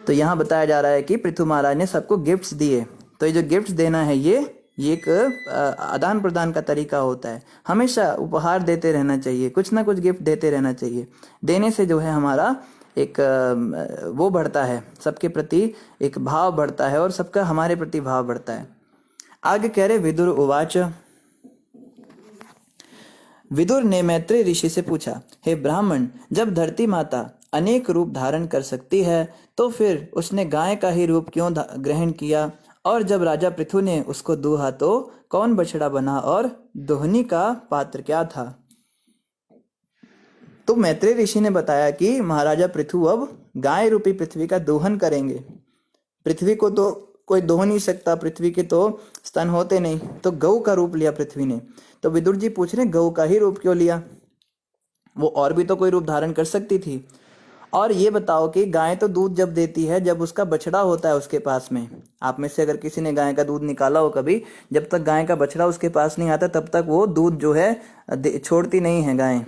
तो यहाँ बताया जा रहा है कि पृथु महाराज ने सबको गिफ्ट्स दिए। तो ये जो गिफ्ट्स देना है ये एक आदान प्रदान का तरीका होता है। हमेशा उपहार देते रहना चाहिए, कुछ ना कुछ गिफ्ट देते रहना चाहिए। देने से जो है हमारा एक वो बढ़ता है, सबके प्रति एक भाव बढ़ता है और सबका हमारे प्रति भाव बढ़ता है। आगे कह रहे विदुर उवाच, विदुर ने मैत्रेय ऋषि से पूछा, हे ब्राह्मण, जब धरती माता अनेक रूप धारण कर सकती है तो फिर उसने गाय का ही रूप क्यों ग्रहण किया? और जब राजा पृथु ने उसको दूहा तो कौन बछड़ा बना और दोहनी का पात्र क्या था? तो मैत्रेय ऋषि ने बताया कि महाराजा पृथु अब गाय रूपी पृथ्वी का दोहन करेंगे। पृथ्वी को तो कोई दोह नहीं सकता, पृथ्वी के तो स्तन होते नहीं, तो गऊ का रूप लिया पृथ्वी ने। तो विदुर जी पूछ रहे गऊ का ही रूप क्यों लिया? वो और भी तो कोई रूप धारण कर सकती थी। और ये बताओ कि गाय तो दूध जब देती है जब उसका बछड़ा होता है उसके पास में। आप में से अगर किसी ने गाय का दूध निकाला हो कभी, जब तक गाय का बछड़ा उसके पास नहीं आता तब तक वो दूध जो है छोड़ती नहीं है गाय।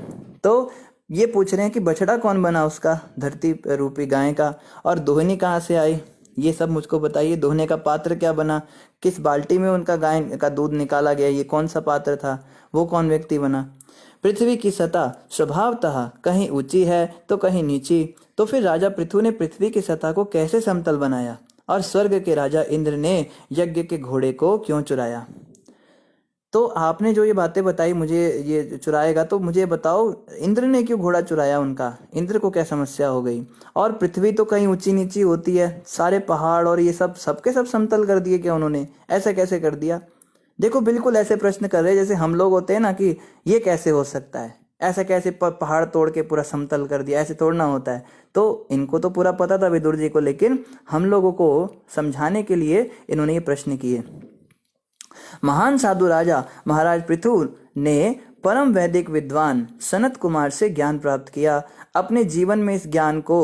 तो ये पूछ रहे हैं कि बछड़ा कौन बना उसका, धरती रूपी गाय का, और दोहनी कहाँ से आई, ये सब मुझको बताइए। दोहने का पात्र क्या बना, किस बाल्टी में उनका गाय का दूध निकाला गया, ये कौन सा पात्र था, वो कौन व्यक्ति बना? पृथ्वी की सतह स्वभावतः कहीं ऊंची है तो कहीं नीची, तो फिर राजा पृथु ने पृथ्वी की सतह को कैसे समतल बनाया? और स्वर्ग के राजा इंद्र ने यज्ञ के घोड़े को क्यों चुराया? तो आपने जो ये बातें बताई मुझे, ये चुराएगा, तो मुझे बताओ इंद्र ने क्यों घोड़ा चुराया उनका? इंद्र को क्या समस्या हो गई? और पृथ्वी तो कहीं ऊंची नीची होती है, सारे पहाड़ और ये सब सबके सब समतल कर दिए क्या उन्होंने? ऐसा कैसे कर दिया? देखो बिल्कुल ऐसे प्रश्न कर रहे हैं जैसे हम लोग होते हैं ना, कि ये कैसे हो सकता है, ऐसा कैसे पहाड़ तोड़ के पूरा समतल कर दिया, ऐसे तोड़ना होता है। तो इनको तो पूरा पता था विदुर जी को, लेकिन हम लोगों को समझाने के लिए इन्होंने ये प्रश्न किए। महान साधु राजा महाराज पृथु ने परम वैदिक विद्वान सनत कुमार से ज्ञान प्राप्त किया। अपने जीवन में इस ज्ञान को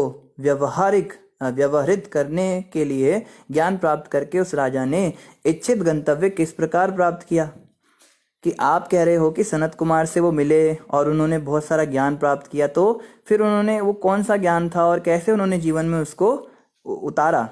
व्यवहृत करने के लिए ज्ञान प्राप्त करके उस राजा ने इच्छित गंतव्य किस प्रकार प्राप्त किया? कि आप कह रहे हो कि सनत कुमार से वो मिले और उन्होंने बहुत सारा ज्ञान प्राप्त किया, तो फिर उन्होंने वो कौन सा ज्ञान था और कैसे उन्होंने जीवन में उसको उतारा?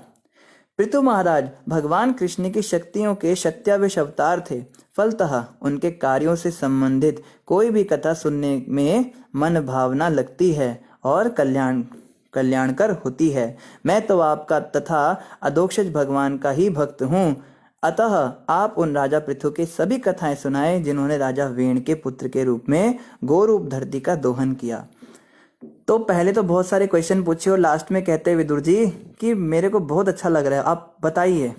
पृथु महाराज भगवान कृष्ण की शक्तियों के शक्त्यावेश अवतार थे। फलतः उनके कार्यों से संबंधित कोई भी कथा सुनने में मन भावना लगती है और कल्याणकर होती है। मैं तो आपका तथा अधोक्षज भगवान का ही भक्त हूँ, अतः आप उन राजा पृथु की सभी कथाएं सुनाए जिन्होंने राजा वेण के पुत्र के रूप में गोरूप धरती का दोहन किया। तो पहले तो बहुत सारे क्वेश्चन पूछे और लास्ट में कहते हैं विदुर जी कि मेरे को बहुत अच्छा लग रहा है, आप बताइए,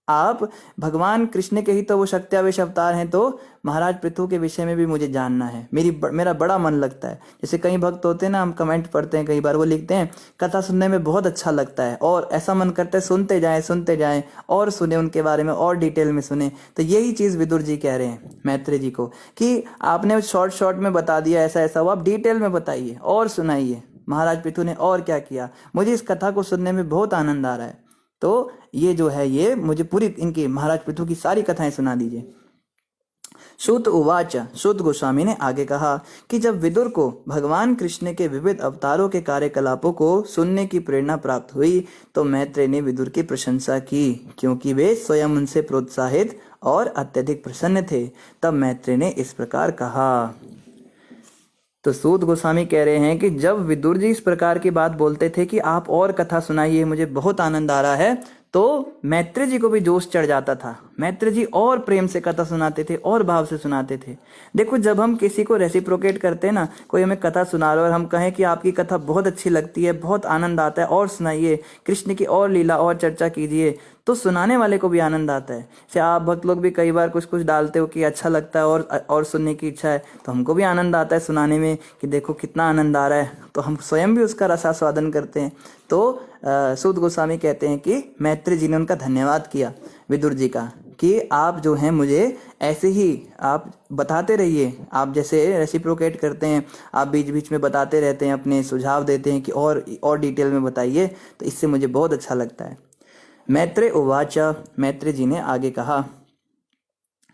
आप भगवान कृष्ण के ही तो वो शक्त्यावेश अवतार हैं, तो महाराज पृथु के विषय में भी मुझे जानना है। मेरा बड़ा मन लगता है। जैसे कई भक्त होते हैं ना, हम कमेंट पढ़ते हैं, कई बार वो लिखते हैं कथा सुनने में बहुत अच्छा लगता है और ऐसा मन करता है सुनते जाएं और सुने उनके बारे में और डिटेल में सुने। तो यही चीज़ विदुर जी कह रहे हैं मैत्रेय जी को कि आपने शॉर्ट में बता दिया ऐसा ऐसा हुआ, आप डिटेल में बताइए और सुनाइए महाराज पृथु ने और क्या किया। मुझे इस कथा को सुनने में बहुत आनंद आ रहा है। तो ये जो है ये मुझे पूरी इनकी महाराज पृथु की सारी कथाएं सुना दीजिए। सूत उवाच, सूत गोस्वामी ने आगे कहा कि जब विदुर को भगवान कृष्ण के विविध अवतारों के कार्यकलापों को सुनने की प्रेरणा प्राप्त हुई तो मैत्रेय ने विदुर की प्रशंसा की, क्योंकि वे स्वयं उनसे प्रोत्साहित और अत्यधिक प्रसन्न थे। तब मैत्रेय ने इस प्रकार कहा। तो सूत गोस्वामी कह रहे हैं कि जब विदुर जी इस प्रकार की बात बोलते थे कि आप और कथा सुनाइए, मुझे बहुत आनंद आ रहा है, तो मैत्रेय जी को भी जोश चढ़ जाता था। मैत्रेय जी और प्रेम से कथा सुनाते थे और भाव से सुनाते थे। देखो, जब हम किसी को रेसिप्रोकेट करते हैं ना, कोई हमें कथा सुना रहा है और हम कहें कि आपकी कथा बहुत अच्छी लगती है, बहुत आनंद आता है, और सुनाइए, कृष्ण की और लीला और चर्चा कीजिए, तो सुनाने वाले को भी आनंद आता है। जैसे आप भक्त लोग भी कई बार कुछ कुछ डालते हो कि अच्छा लगता है और सुनने की इच्छा है, तो हमको भी आनंद आता है सुनाने में कि देखो कितना आनंद आ रहा है, तो हम स्वयं भी उसका रसास्वादन करते हैं। तो सूत गोस्वामी कहते हैं कि मैत्रेय जी ने उनका धन्यवाद किया विदुर जी का, कि आप जो हैं मुझे ऐसे ही आप बताते रहिए, आप जैसे रेसिप्रोकेट करते हैं, आप बीच बीच में बताते रहते हैं, अपने सुझाव देते हैं कि और डिटेल में बताइए, तो इससे मुझे बहुत अच्छा लगता है। मैत्रेय उवाच, मैत्रेय जी ने आगे कहा,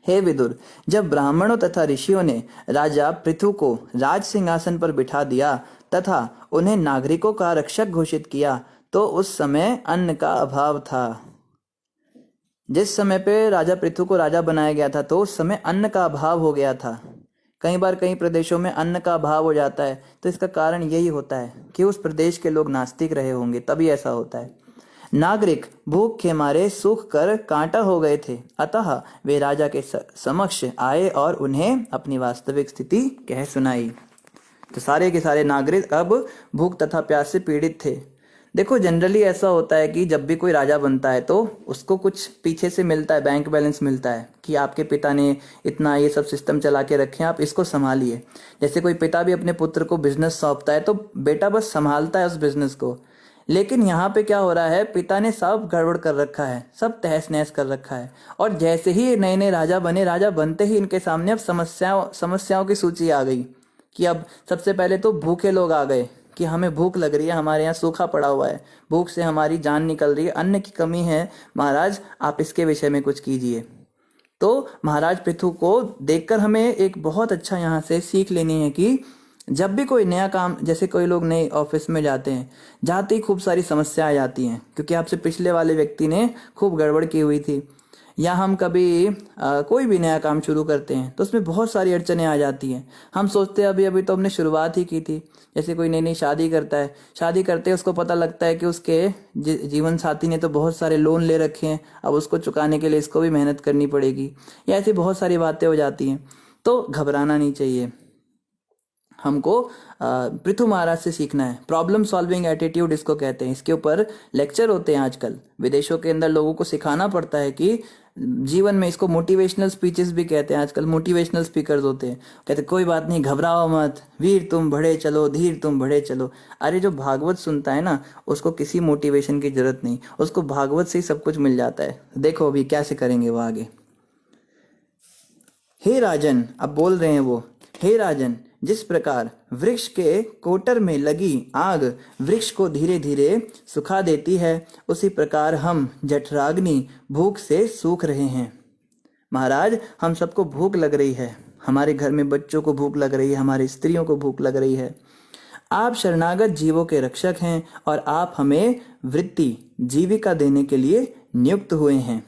हे विदुर, जब ब्राह्मणों तथा ऋषियों ने राजा पृथु को राज सिंहासन पर बिठा दिया तथा उन्हें नागरिकों का रक्षक घोषित किया, तो उस समय अन्न का अभाव था। जिस समय पे राजा पृथु को राजा बनाया गया था, तो उस समय अन्न का अभाव हो गया था। कई बार कई प्रदेशों में अन्न का अभाव हो जाता है, तो इसका कारण यही होता है कि उस प्रदेश के लोग नास्तिक रहे होंगे, तभी ऐसा होता है। नागरिक भूख के मारे सूख कर कांटा हो गए थे, अतः वे राजा के समक्ष आए और उन्हें अपनी वास्तविक स्थिति कह सुनाई। तो सारे के सारे नागरिक अब भूख तथा प्यास से पीड़ित थे। देखो, जनरली ऐसा होता है कि जब भी कोई राजा बनता है तो उसको कुछ पीछे से मिलता है, बैंक बैलेंस मिलता है कि आपके पिता ने इतना ये सब सिस्टम चला के रखे हैं, आप इसको संभालिए। जैसे कोई पिता भी अपने पुत्र को बिजनेस सौंपता है तो बेटा बस संभालता है उस बिजनेस को। लेकिन यहाँ पे क्या हो रहा है, पिता ने सब गड़बड़ कर रखा है, सब तहस नहस कर रखा है। और जैसे ही नए नए राजा बने, राजा बनते ही इनके सामने अब समस्याओं की सूची आ गई कि अब सबसे पहले तो भूखे लोग आ गए कि हमें भूख लग रही है, हमारे यहाँ सूखा पड़ा हुआ है, भूख से हमारी जान निकल रही है, अन्न की कमी है, महाराज आप इसके विषय में कुछ कीजिए। तो महाराज पृथु को देखकर हमें एक बहुत अच्छा यहाँ से सीख लेनी है कि जब भी कोई नया काम, जैसे कोई लोग नए ऑफिस में जाते हैं, जाते ही खूब सारी समस्या आ जाती हैं क्योंकि आपसे पिछले वाले व्यक्ति ने खूब गड़बड़ की हुई थी। या हम कभी कोई भी नया काम शुरू करते हैं तो उसमें बहुत सारी अड़चनें आ जाती हैं। हम सोचते हैं अभी अभी तो हमने शुरुआत ही की थी। जैसे कोई नई नई शादी करता है, शादी करते उसको पता लगता है कि उसके जीवन साथी ने तो बहुत सारे लोन ले रखे हैं, अब उसको चुकाने के लिए इसको भी मेहनत करनी पड़ेगी, या ऐसी बहुत सारी बातें हो जाती हैं। तो घबराना नहीं चाहिए, हमको पृथु महाराज से सीखना है। प्रॉब्लम सॉल्विंग एटीट्यूड इसको कहते हैं। इसके ऊपर लेक्चर होते हैं आजकल विदेशों के अंदर, लोगों को सिखाना पड़ता है कि जीवन में, इसको मोटिवेशनल स्पीचेस भी कहते हैं। आजकल मोटिवेशनल स्पीकर्स होते हैं, कहते कोई बात नहीं, घबराओ मत, वीर तुम बढ़े चलो, धीर तुम बढ़े चलो। अरे जो भागवत सुनता है ना, उसको किसी मोटिवेशन की जरूरत नहीं, उसको भागवत से ही सब कुछ मिल जाता है। देखो अभी कैसे करेंगे वो आगे। हे राजन, अब बोल रहे हैं वो, हे राजन, जिस प्रकार वृक्ष के कोटर में लगी आग वृक्ष को धीरे धीरे सुखा देती है, उसी प्रकार हम जठराग्नि भूख से सूख रहे हैं। महाराज, हम सबको भूख लग रही है, हमारे घर में बच्चों को भूख लग रही है, हमारी स्त्रियों को भूख लग रही है। आप शरणागत जीवों के रक्षक हैं और आप हमें वृत्ति जीविका देने के लिए नियुक्त हुए हैं,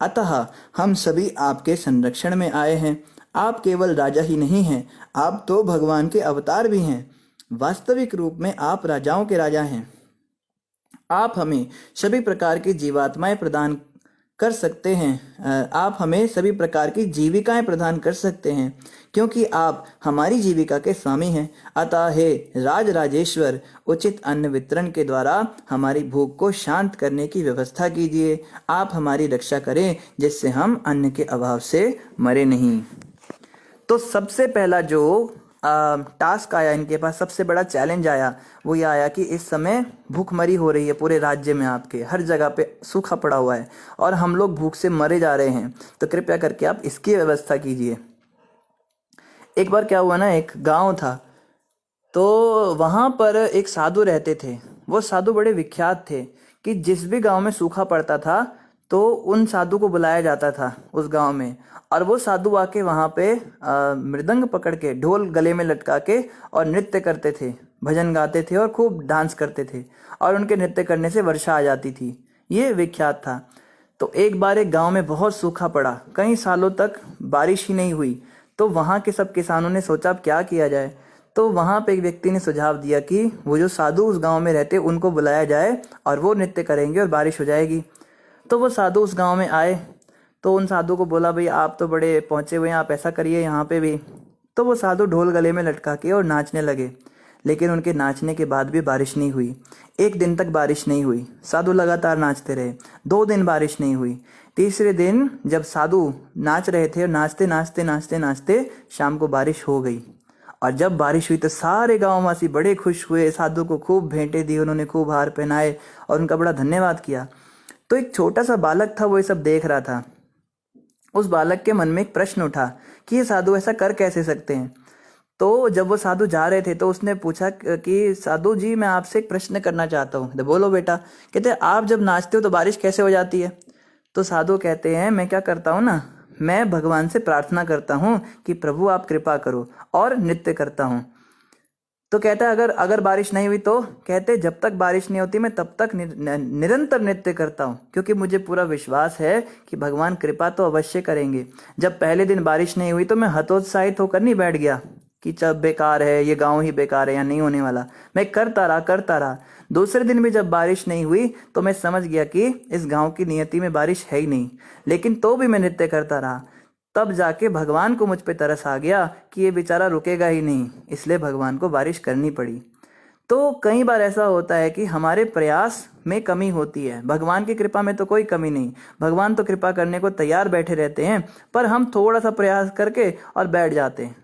अतः हम सभी आपके संरक्षण में आए हैं। आप केवल राजा ही नहीं हैं, आप तो भगवान के अवतार भी हैं। वास्तविक रूप में आप राजाओं के राजा हैं। आप हमें सभी प्रकार की जीवात्माएं प्रदान कर सकते हैं, आप हमें सभी प्रकार की जीविकाएं प्रदान कर सकते हैं, क्योंकि आप हमारी जीविका के स्वामी हैं। अतः हे राज राजेश्वर, उचित अन्न वितरण के द्वारा हमारी भूख को शांत करने की व्यवस्था कीजिए। आप हमारी रक्षा करें जिससे हम अन्न के अभाव से मरे नहीं। तो सबसे पहला जो टास्क आया इनके पास, सबसे बड़ा चैलेंज आया, वो ये आया कि इस समय भूखमरी हो रही है पूरे राज्य में, आपके हर जगह पे सूखा पड़ा हुआ है और हम लोग भूख से मरे जा रहे हैं, तो कृपया करके आप इसकी व्यवस्था कीजिए। एक बार क्या हुआ ना, एक गांव था, तो वहां पर एक साधु रहते थे। वो साधु बड़े विख्यात थे कि जिस भी गांव में सूखा पड़ता था तो उन साधु को बुलाया जाता था उस गांव में, और वो साधु आके वहां पे मृदंग पकड़ के, ढोल गले में लटका के और नृत्य करते थे, भजन गाते थे और खूब डांस करते थे, और उनके नृत्य करने से वर्षा आ जाती थी। ये विख्यात था। तो एक बार एक गांव में बहुत सूखा पड़ा, कई सालों तक बारिश ही नहीं हुई। तो वहां के सब किसानों ने सोचा अब क्या किया जाए। तो वहां पे एक व्यक्ति ने सुझाव दिया कि वो जो साधु उस गांव में रहते उनको बुलाया जाए और वो नृत्य करेंगे और बारिश हो जाएगी। तो वो साधु उस गांव में आए, तो उन साधु को बोला भाई आप तो बड़े पहुंचे हुए हैं, आप ऐसा करिए यहाँ पे भी। तो वो साधु ढोल गले में लटका के और नाचने लगे, लेकिन उनके नाचने के बाद भी बारिश नहीं हुई। एक दिन तक बारिश नहीं हुई, साधु लगातार नाचते रहे। 2 दिन बारिश नहीं हुई। तीसरे दिन जब साधु नाच रहे थे और नाचते नाचते नाचते नाचते शाम को बारिश हो गई। और जब बारिश हुई तो सारे गांववासी बड़े खुश हुए, साधु को खूब भेंटें दी, उन्होंने खूब हार पहनाए और उनका बड़ा धन्यवाद किया। तो एक छोटा सा बालक था, वो ये सब देख रहा था। उस बालक के मन में एक प्रश्न उठा कि ये साधु ऐसा कर कैसे सकते हैं। तो जब वो साधु जा रहे थे तो उसने पूछा कि साधु जी मैं आपसे एक प्रश्न करना चाहता हूँ। तो बोलो बेटा। कहते आप जब नाचते हो तो बारिश कैसे हो जाती है। तो साधु कहते हैं मैं क्या करता हूँ ना, मैं भगवान से प्रार्थना करता हूँ कि प्रभु आप कृपा करो, और नृत्य करता हूँ। तो कहता है अगर बारिश नहीं हुई तो, कहते जब तक बारिश नहीं होती मैं तब तक निरंतर नृत्य करता हूँ, क्योंकि मुझे पूरा विश्वास है कि भगवान कृपा तो अवश्य करेंगे। जब पहले दिन बारिश नहीं हुई तो मैं हतोत्साहित होकर नहीं बैठ गया कि चल बेकार है, ये गांव ही बेकार है या नहीं होने वाला। मैं करता रहा। दूसरे दिन भी जब बारिश नहीं हुई तो मैं समझ गया कि इस गांव की नियति में बारिश है ही नहीं, लेकिन तो भी मैं नृत्य करता रहा। तब जाके भगवान को मुझ पे तरस आ गया कि ये बेचारा रुकेगा ही नहीं, इसलिए भगवान को बारिश करनी पड़ी। तो कई बार ऐसा होता है कि हमारे प्रयास में कमी होती है, भगवान की कृपा में तो कोई कमी नहीं। भगवान तो कृपा करने को तैयार बैठे रहते हैं, पर हम थोड़ा सा प्रयास करके और बैठ जाते हैं।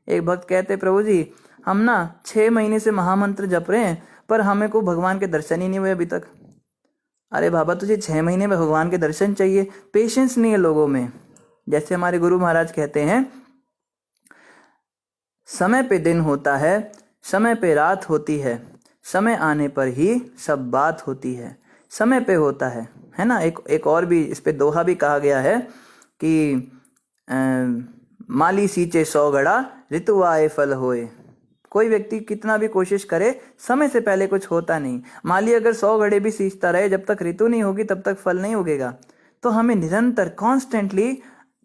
एक भक्त कहते प्रभु जी हम ना 6 महीने से महामंत्र जप रहे हैं, पर हमें को भगवान के दर्शन ही नहीं हुए अभी तक। अरे बाबा तुझे 6 महीने में भगवान के दर्शन चाहिए, पेशेंस नहीं है लोगों में। जैसे हमारे गुरु महाराज कहते हैं, समय पे दिन होता है, समय पे रात होती है, समय आने पर ही सब बात होती है। समय पे होता है ना। एक और भी इस पे दोहा भी कहा गया है कि माली सींचे 100 घड़ा, ऋतु आए फल होए। कोई व्यक्ति कितना भी कोशिश करे, समय से पहले कुछ होता नहीं। माली अगर 100 घड़े भी सींचता रहे, जब तक ऋतु नहीं होगी तब तक फल नहीं उगेगा। तो हमें निरंतर कॉन्स्टेंटली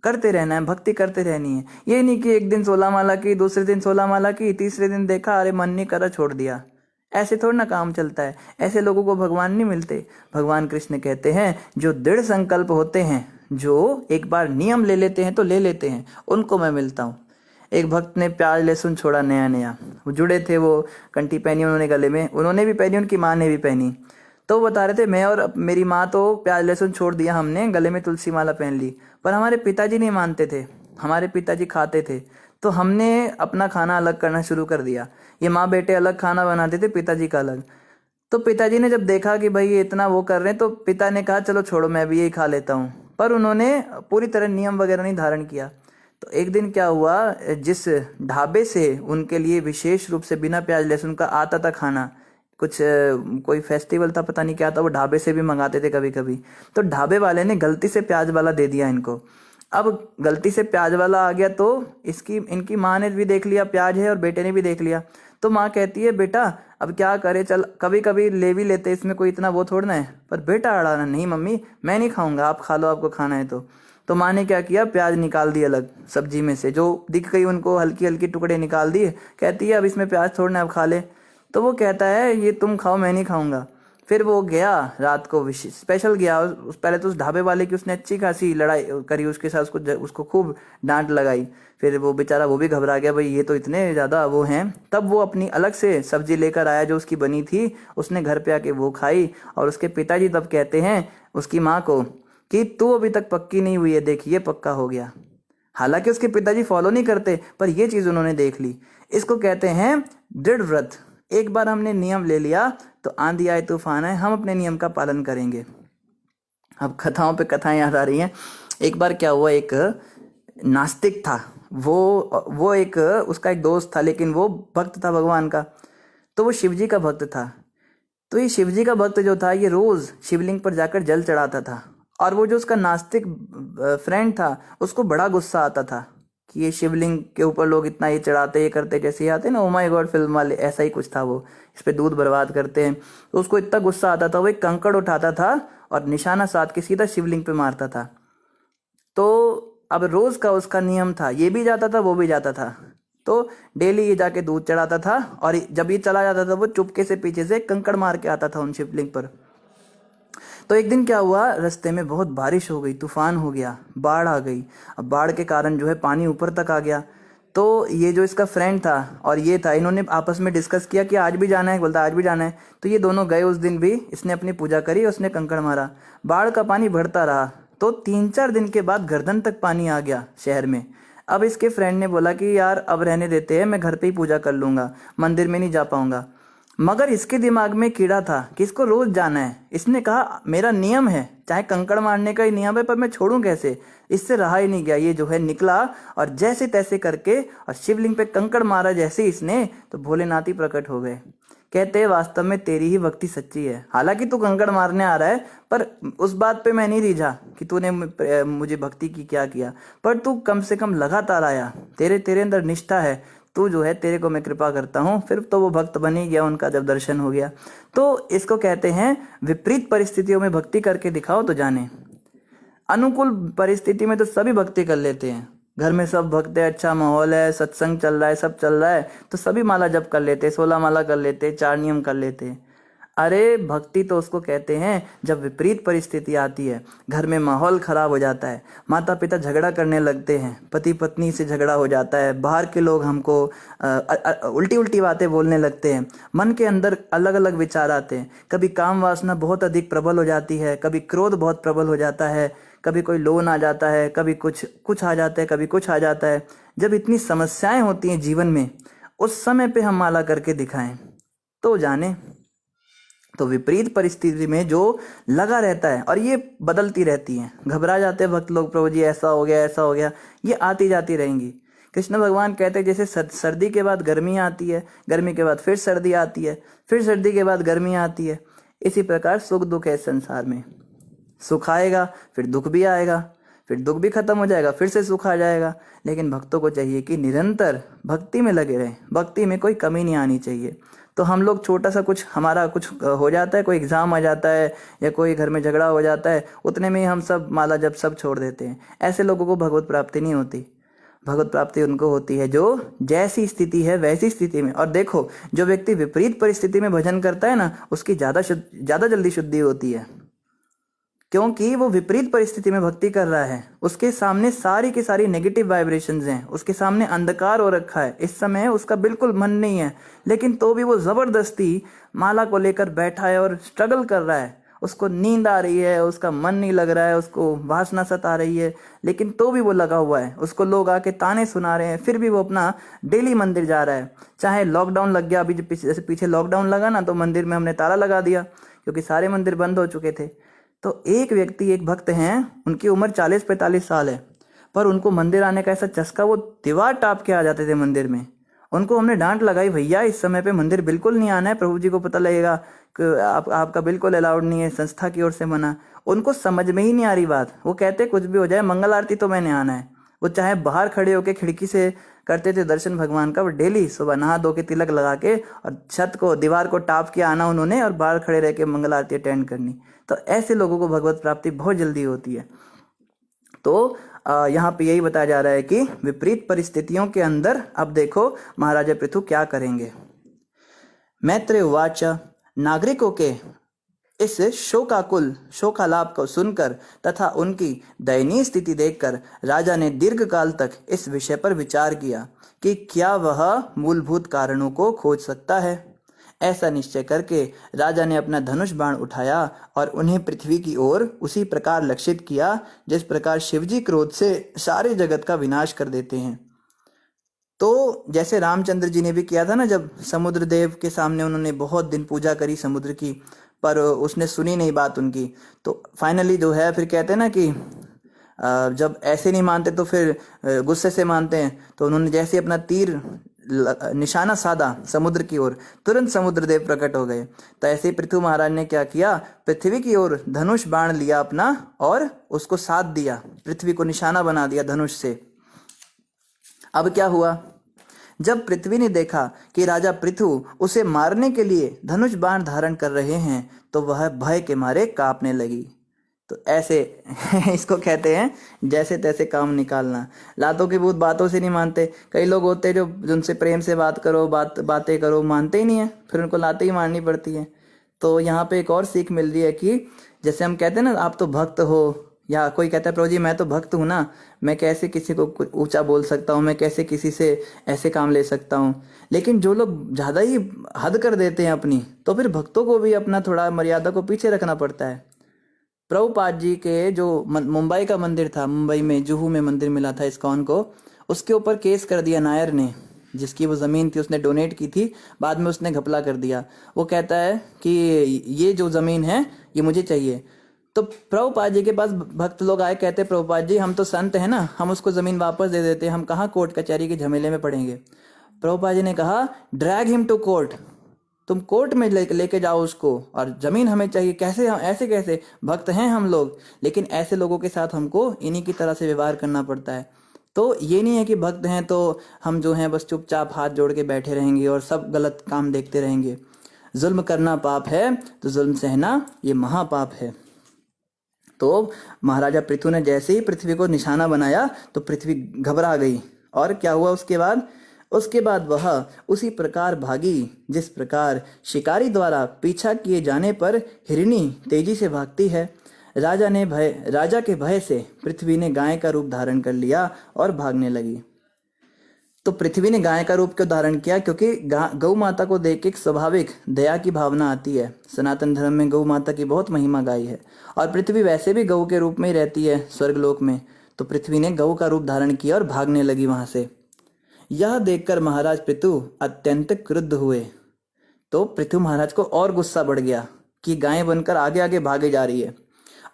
करते रहना है, भक्ति करते रहनी है। ये नहीं कि एक दिन 16 माला की, दूसरे दिन 16 माला की, तीसरे दिन देखा अरे मन नहीं करा छोड़ दिया। ऐसे थोड़ा ना काम चलता है। ऐसे लोगों को भगवान नहीं मिलते। भगवान कृष्ण कहते हैं जो दृढ़ संकल्प होते हैं, जो एक बार नियम ले लेते हैं तो ले लेते हैं, उनको मैं मिलता हूँ। एक भक्त ने प्याज लहसुन छोड़ा नया, वो जुड़े थे, वो कंठी पहनी उन्होंने गले में, उन्होंने भी पहनी, उनकी माँ ने भी पहनी। तो वो बता रहे थे मैं और मेरी माँ तो प्याज लहसुन छोड़ दिया हमने, गले में तुलसी माला पहन ली, पर हमारे पिताजी नहीं मानते थे। हमारे पिताजी खाते थे, तो हमने अपना खाना अलग करना शुरू कर दिया। ये माँ बेटे अलग खाना बनाते थे, पिताजी का अलग। तो पिताजी ने जब देखा कि भाई ये इतना वो कर रहे हैं, तो पिता ने कहा चलो छोड़ो मैं भी यही खा लेता हूँ, पर उन्होंने पूरी तरह नियम वगैरह नहीं धारण किया। तो एक दिन क्या हुआ, जिस ढाबे से उनके लिए विशेष रूप से बिना प्याज लहसुन का आता था खाना, कुछ कोई फेस्टिवल था पता नहीं क्या था, वो ढाबे से भी मंगाते थे कभी कभी, तो ढाबे वाले ने गलती से प्याज वाला दे दिया इनको। अब गलती से प्याज वाला आ गया तो इनकी माँ ने भी देख लिया प्याज है और बेटे ने भी देख लिया। तो माँ कहती है बेटा अब क्या करे, चल कभी कभी ले भी लेते, इसमें कोई इतना वो थोड़ना है। पर बेटा अड़ाना नहीं, मम्मी मैं नहीं खाऊंगा, आप खा लो आपको खाना है तो माँ ने क्या किया, प्याज निकाल दी अलग सब्जी में से, जो दिख गई उनको हल्की हल्की टुकड़े निकाल दिए। कहती है अब इसमें प्याज थोड़ना है, अब खा ले। तो वो कहता है ये तुम खाओ मैं नहीं खाऊंगा। फिर वो गया रात को स्पेशल गया, पहले तो उस ढाबे वाले की उसने अच्छी खासी लड़ाई करी उसके साथ, उसको खूब डांट लगाई। फिर वो बेचारा वो भी घबरा गया, भाई ये तो इतने ज़्यादा वो हैं। तब वो अपनी अलग से सब्जी लेकर आया जो उसकी बनी थी, उसने घर पे आके वो खाई। और उसके पिताजी तब कहते हैं उसकी माँ को कि तू अभी तक पक्की नहीं हुई है, देख ये पक्का हो गया। हालांकि उसके पिताजी फॉलो नहीं करते, पर ये चीज़ उन्होंने देख ली। इसको कहते हैं दृढ़ व्रत। एक बार हमने नियम ले लिया तो आंधी आए तूफान आए, हम अपने नियम का पालन करेंगे। अब कथाओं पे कथाएं याद आ रही हैं। एक बार क्या हुआ, एक नास्तिक था, वो एक उसका एक दोस्त था, लेकिन वो भक्त था भगवान का, तो वो शिवजी का भक्त था। तो ये शिवजी का भक्त जो था, ये रोज शिवलिंग पर जाकर जल चढ़ाता था। और वो जो उसका नास्तिक फ्रेंड था, उसको बड़ा गुस्सा आता था कि ये शिवलिंग के ऊपर लोग इतना ये चढ़ाते, ये करते, जैसे आते ना ओ माय गॉड फिल्म वाले, ऐसा ही कुछ था वो, इस पे दूध बर्बाद करते हैं। तो उसको इतना गुस्सा आता था, वो एक कंकड़ उठाता था और निशाना साध के सीधा शिवलिंग पे मारता था। तो अब रोज का उसका नियम था, ये भी जाता था वो भी जाता था, तो डेली ये जाके दूध चढ़ाता था। और जब ये चला जाता था वो चुपके से पीछे से कंकड़ मार के आता था उन शिवलिंग पर। तो एक दिन क्या हुआ, रास्ते में बहुत बारिश हो गई, तूफान हो गया, बाढ़ आ गई। अब बाढ़ के कारण जो है पानी ऊपर तक आ गया। तो ये जो इसका फ्रेंड था और ये था, इन्होंने आपस में डिस्कस किया कि आज भी जाना है, बोलता आज भी जाना है। तो ये दोनों गए उस दिन भी, इसने अपनी पूजा करी, उसने कंकड़ मारा, बाढ़ का पानी बढ़ता रहा। तो 3-4 दिन के बाद गर्दन तक पानी आ गया शहर में। अब इसके फ्रेंड ने बोला कि यार अब रहने देते हैं, मैं घर पे ही पूजा कर लूँगा, मंदिर में नहीं जा पाऊँगा। मगर इसके दिमाग में कीड़ा था कि इसको रोज जाना है। इसने कहा मेरा नियम है, चाहे कंकड़ मारने का ही नियम है, पर मैं छोड़ूं कैसे। इससे रहा ही नहीं गया, ये जो है निकला और जैसे तैसे करके और शिवलिंग पे कंकड़ मारा जैसे इसने, तो भोलेनाथ ही प्रकट हो गए। कहते हैं वास्तव में तेरी ही भक्ति सच्ची है। हालांकि तू कंकड़ मारने आ रहा है, पर उस बात पे मैं नहीं रिझा कि तूने मुझे भक्ति की क्या किया, पर तू कम से कम लगातार आया, तेरे अंदर निष्ठा है, तू जो है, तेरे को मैं कृपा करता हूँ। फिर तो वो भक्त बन ही गया, उनका जब दर्शन हो गया। तो इसको कहते हैं विपरीत परिस्थितियों में भक्ति करके दिखाओ तो जाने। अनुकूल परिस्थिति में तो सभी भक्ति कर लेते हैं, घर में सब भक्त है, अच्छा माहौल है, सत्संग चल रहा है, सब चल रहा है, तो सभी माला जप कर लेते, 16 माला कर लेते, 4 नियम कर लेते। अरे भक्ति तो उसको कहते हैं जब विपरीत परिस्थिति आती है, घर में माहौल खराब हो जाता है, माता पिता झगड़ा करने लगते हैं, पति पत्नी से झगड़ा हो जाता है, बाहर के लोग हमको उल्टी उल्टी बातें बोलने लगते हैं, मन के अंदर अलग अलग विचार आते हैं, कभी काम वासना बहुत अधिक प्रबल हो जाती है, कभी क्रोध बहुत प्रबल हो जाता है, कभी कोई लोन आ जाता है, कभी कुछ आ जाता है, कभी कुछ आ जाता है। जब इतनी समस्याएं होती हैं जीवन में, उस समय पे हम माला करके दिखाएं तो जाने। तो विपरीत परिस्थिति में जो लगा रहता है, और ये बदलती रहती हैं, घबरा जाते हैं भक्त लोग, प्रभु जी ऐसा हो गया ऐसा हो गया, ये आती जाती रहेंगी। कृष्ण भगवान कहते हैं जैसे सर्दी के बाद गर्मी आती है, गर्मी के बाद फिर सर्दी आती है, फिर सर्दी के बाद गर्मी आती है, इसी प्रकार सुख दुख है संसार में। सुख आएगा फिर दुख भी आएगा, फिर दुख भी खत्म हो जाएगा, फिर से सुख आ जाएगा। लेकिन भक्तों को चाहिए कि निरंतर भक्ति में लगे रहें, भक्ति में कोई कमी नहीं आनी चाहिए। तो हम लोग छोटा सा कुछ हमारा कुछ हो जाता है, कोई एग्जाम आ जाता है या कोई घर में झगड़ा हो जाता है, उतने में ही हम सब माला जब सब छोड़ देते हैं। ऐसे लोगों को भगवत प्राप्ति नहीं होती। भगवत प्राप्ति उनको होती है जो जैसी स्थिति है वैसी स्थिति में। और देखो, जो व्यक्ति विपरीत परिस्थिति में भजन करता है ना, उसकी ज्यादा जल्दी शुद्धि होती है, क्योंकि वो विपरीत परिस्थिति में भक्ति कर रहा है। उसके सामने सारी की सारी नेगेटिव वाइब्रेशंस हैं, उसके सामने अंधकार हो रखा है, इस समय उसका बिल्कुल मन नहीं है, लेकिन तो भी वो जबरदस्ती माला को लेकर बैठा है और स्ट्रगल कर रहा है। उसको नींद आ रही है, उसका मन नहीं लग रहा है, उसको वासना सता रही है, लेकिन तो भी वो लगा हुआ है। उसको लोग आके ताने सुना रहे हैं, फिर भी वो अपना डेली मंदिर जा रहा है। चाहे लॉकडाउन लग गया, अभी जैसे पीछे लॉकडाउन लगा ना, तो मंदिर में हमने ताला लगा दिया क्योंकि सारे मंदिर बंद हो चुके थे। तो एक व्यक्ति, एक भक्त हैं, उनकी उम्र 40-45 साल है, पर उनको मंदिर आने का ऐसा चस्का, वो दीवार टाप के आ जाते थे मंदिर में। उनको हमने डांट लगाई, भैया इस समय पे मंदिर बिल्कुल नहीं आना है, प्रभु जी को पता लगेगा कि आपका बिल्कुल अलाउड नहीं है, संस्था की ओर से मना। उनको समझ में ही नहीं आ रही बात। वो कहते कुछ भी हो जाए, मंगल आरती तो मैंने आना है। वो चाहे बाहर खड़े होकर खिड़की से करते थे दर्शन भगवान का, वो डेली सुबह नहा धो के तिलक लगा के और छत को, दीवार को टाप के आना उन्होंने, और बाहर खड़े रह के मंगल आरती अटेंड करनी। तो ऐसे लोगों को भगवत प्राप्ति बहुत जल्दी होती है। तो यहाँ पे यही बताया जा रहा है कि विपरीत परिस्थितियों के अंदर अब देखो महाराजा पृथु क्या करेंगे। मैत्रेय उवाच, नागरिकों के इस शोकालाप को सुनकर तथा उनकी दयनीय स्थिति देखकर राजा ने दीर्घ काल तक इस विषय पर विचार किया कि क्या वह मूलभूत कारणों को खोज सकता है। ऐसा निश्चय करके राजा ने अपना धनुष बाण उठाया और उन्हें पृथ्वी की ओर उसी प्रकार लक्षित किया जिस प्रकार शिवजी क्रोध से सारे जगत का विनाश कर देते हैं। तो जैसे रामचंद्र जी ने भी किया था ना, जब समुद्र देव के सामने उन्होंने बहुत दिन पूजा करी समुद्र की, पर उसने सुनी नहीं बात उनकी। तो फाइनली जो है, फिर कहते हैं ना कि जब ऐसे नहीं मानते तो फिर गुस्से से मानते हैं। तो उन्होंने जैसे अपना तीर निशाना साधा समुद्र की ओर, तुरंत समुद्र देव प्रकट हो गए। तो ऐसे ही पृथु महाराज ने क्या किया, पृथ्वी की ओर धनुष बाण लिया अपना और उसको साध दिया, पृथ्वी को निशाना बना दिया धनुष से। अब क्या हुआ, जब पृथ्वी ने देखा कि राजा पृथु उसे मारने के लिए धनुष बाण धारण कर रहे हैं, तो वह भय के मारे कांपने लगी। तो ऐसे इसको कहते हैं जैसे तैसे काम निकालना। लातों की भूत बातों से नहीं मानते। कई लोग होते हैं जो जिनसे प्रेम से बात करो, बातें करो, मानते ही नहीं है, फिर उनको लाते ही मारनी पड़ती है। तो यहाँ पे एक और सीख मिल रही है कि जैसे हम कहते हैं ना आप तो भक्त हो, या कोई कहता है प्रभु जी मैं तो भक्त हूँ ना, मैं कैसे किसी को कुछ ऊंचा बोल सकता हूँ, मैं कैसे किसी से ऐसे काम ले सकता हूँ। लेकिन जो लोग ज़्यादा ही हद कर देते हैं अपनी, तो फिर भक्तों को भी अपना थोड़ा मर्यादा को पीछे रखना पड़ता है। प्रभुपाद जी के जो मुंबई का मंदिर था, मुंबई में जुहू में मंदिर मिला था इस्कॉन को, उसके ऊपर केस कर दिया नायर ने, जिसकी वो ज़मीन थी उसने डोनेट की थी, बाद में उसने घपला कर दिया। वो कहता है कि ये जो ज़मीन है ये मुझे चाहिए। तो प्रभुपाद जी के पास भक्त लोग आए, कहते प्रभुपाद जी हम तो संत हैं ना, हम उसको ज़मीन वापस दे देते, हम कहाँ कोर्ट कचहरी के झमेले में पड़ेंगे। प्रभुपाद जी ने कहा ड्रैग हिम टू कोर्ट, तुम कोर्ट में लेके जाओ उसको, और जमीन हमें चाहिए। कैसे हम ऐसे कैसे, भक्त हैं हम लोग, लेकिन ऐसे लोगों के साथ हमको इन्हीं की तरह से व्यवहार करना पड़ता है। तो ये नहीं है कि भक्त हैं तो हम जो हैं बस चुपचाप हाथ जोड़ के बैठे रहेंगे और सब गलत काम देखते रहेंगे। जुल्म करना पाप है तो जुल्म सहना ये महापाप है। तो महाराजा पृथु ने जैसे ही पृथ्वी को निशाना बनाया तो पृथ्वी घबरा गई, और क्या हुआ उसके बाद वह उसी प्रकार भागी जिस प्रकार शिकारी द्वारा पीछा किए जाने पर हिरनी तेजी से भागती है। राजा के भय से पृथ्वी ने गाय का रूप धारण कर लिया और भागने लगी। तो पृथ्वी ने गाय का रूप क्यों धारण किया? क्योंकि गौ माता को देख के एक स्वाभाविक दया की भावना आती है। सनातन धर्म में गौ माता की बहुत महिमा गाई है, और पृथ्वी वैसे भी गौ के रूप में ही रहती है स्वर्गलोक में। तो पृथ्वी ने गौ का रूप धारण किया और भागने लगी वहां से। यह देखकर महाराज पृथु अत्यंत क्रुद्ध हुए। तो पृथु महाराज को और गुस्सा बढ़ गया कि गाय बनकर आगे आगे भागे जा रही है,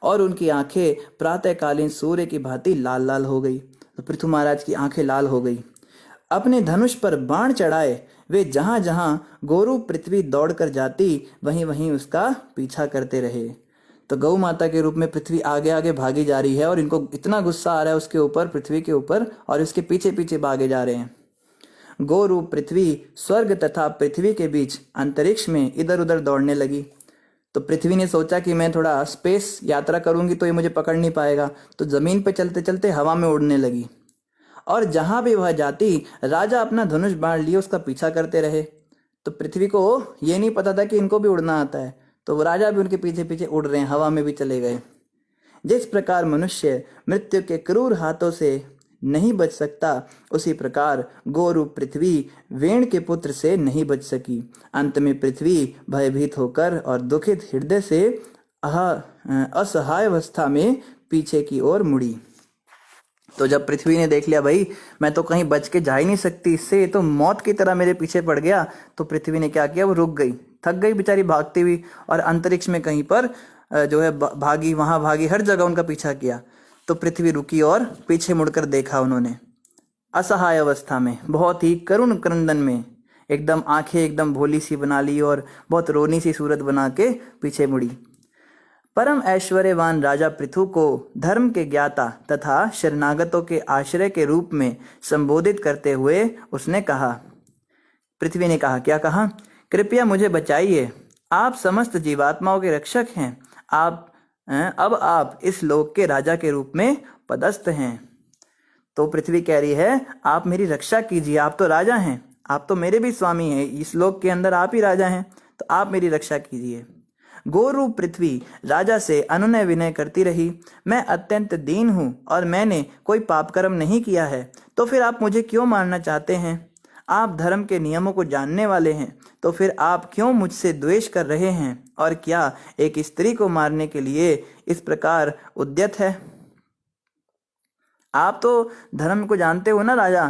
और उनकी आंखें प्रातःकालीन सूर्य की भांति लाल लाल हो गई। तो पृथु महाराज की आंखें लाल हो गई। अपने धनुष पर बाण चढ़ाए वे जहां जहां गोरु पृथ्वी दौड़कर जाती वहीं वहीं उसका पीछा करते रहे। तो गौ माता के रूप में पृथ्वी आगे आगे भागी जा रही है, और इनको इतना गुस्सा आ रहा है उसके ऊपर, पृथ्वी के ऊपर, और उसके पीछे पीछे भागे जा रहे हैं। गौ रूप पृथ्वी स्वर्ग तथा पृथ्वी के बीच अंतरिक्ष में इधर उधर दौड़ने लगी। तो पृथ्वी ने सोचा कि मैं थोड़ा स्पेस यात्रा करूंगी तो ये मुझे पकड़ नहीं पाएगा, तो जमीन पे चलते चलते हवा में उड़ने लगी, और जहां भी वह जाती राजा अपना धनुष बाण लिए उसका पीछा करते रहे। तो पृथ्वी को ये नहीं पता था कि इनको भी उड़ना आता है, तो वो राजा भी उनके पीछे पीछे उड़ रहे हैं, हवा में भी चले गए। जिस प्रकार मनुष्य मृत्यु के क्रूर हाथों से नहीं बच सकता, उसी प्रकार गोरु पृथ्वी वेण के पुत्र से नहीं बच सकी। अंत में पृथ्वी भयभीत होकर और दुखित हृदय से असहाय अवस्था में पीछे की ओर मुड़ी। तो जब पृथ्वी ने देख लिया भाई मैं तो कहीं बच के जा ही नहीं सकती इससे, ये तो मौत की तरह मेरे पीछे पड़ गया, तो पृथ्वी ने क्या किया, वो रुक गई, थक गई बेचारी भागती हुई, और अंतरिक्ष में कहीं पर जो है भागी, वहां भागी, हर जगह उनका पीछा किया। तो पृथ्वी रुकी और पीछे मुड़कर देखा उन्होंने, असहाय अवस्था में, बहुत ही करुण क्रंदन में, एकदम आंखें एकदम भोली सी बना ली और बहुत रोनी सी सूरत बना के पीछे मुड़ी। परम ऐश्वर्यवान राजा पृथु को धर्म के ज्ञाता तथा शरणागतों के आश्रय के रूप में संबोधित करते हुए उसने कहा, पृथ्वी ने कहा, क्या कहा, कृपया मुझे बचाइए, आप समस्त जीवात्माओं के रक्षक हैं, अब आप इस लोक के राजा के रूप में पदस्थ हैं। तो पृथ्वी कह रही है आप मेरी रक्षा कीजिए, आप तो राजा हैं, आप तो मेरे भी स्वामी हैं, इस लोक के अंदर आप ही राजा हैं, तो आप मेरी रक्षा कीजिए। गोरूप पृथ्वी राजा से अनुनय विनय करती रही, मैं अत्यंत दीन हूँ और मैंने कोई पाप कर्म नहीं किया है, तो फिर आप मुझे क्यों मारना चाहते हैं? आप धर्म के नियमों को जानने वाले हैं, तो फिर आप क्यों मुझसे द्वेष कर रहे हैं? और क्या एक स्त्री को मारने के लिए इस प्रकार उद्यत है? आप तो धर्म को जानते हो ना राजा,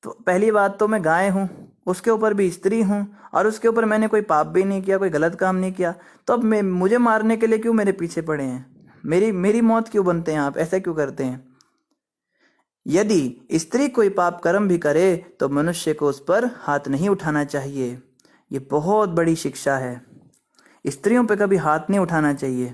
तो पहली बात तो मैं गाय हूँ, उसके ऊपर भी स्त्री हूँ, और उसके ऊपर मैंने कोई पाप भी नहीं किया, कोई गलत काम नहीं किया, तो अब मुझे मारने के लिए क्यों मेरे पीछे पड़े हैं? मेरी मौत क्यों बनते हैं आप? ऐसा क्यों करते हैं? यदि स्त्री कोई पाप कर्म भी करे तो मनुष्य को उस पर हाथ नहीं उठाना चाहिए। ये बहुत बड़ी शिक्षा है, स्त्रियों पे कभी हाथ नहीं उठाना चाहिए।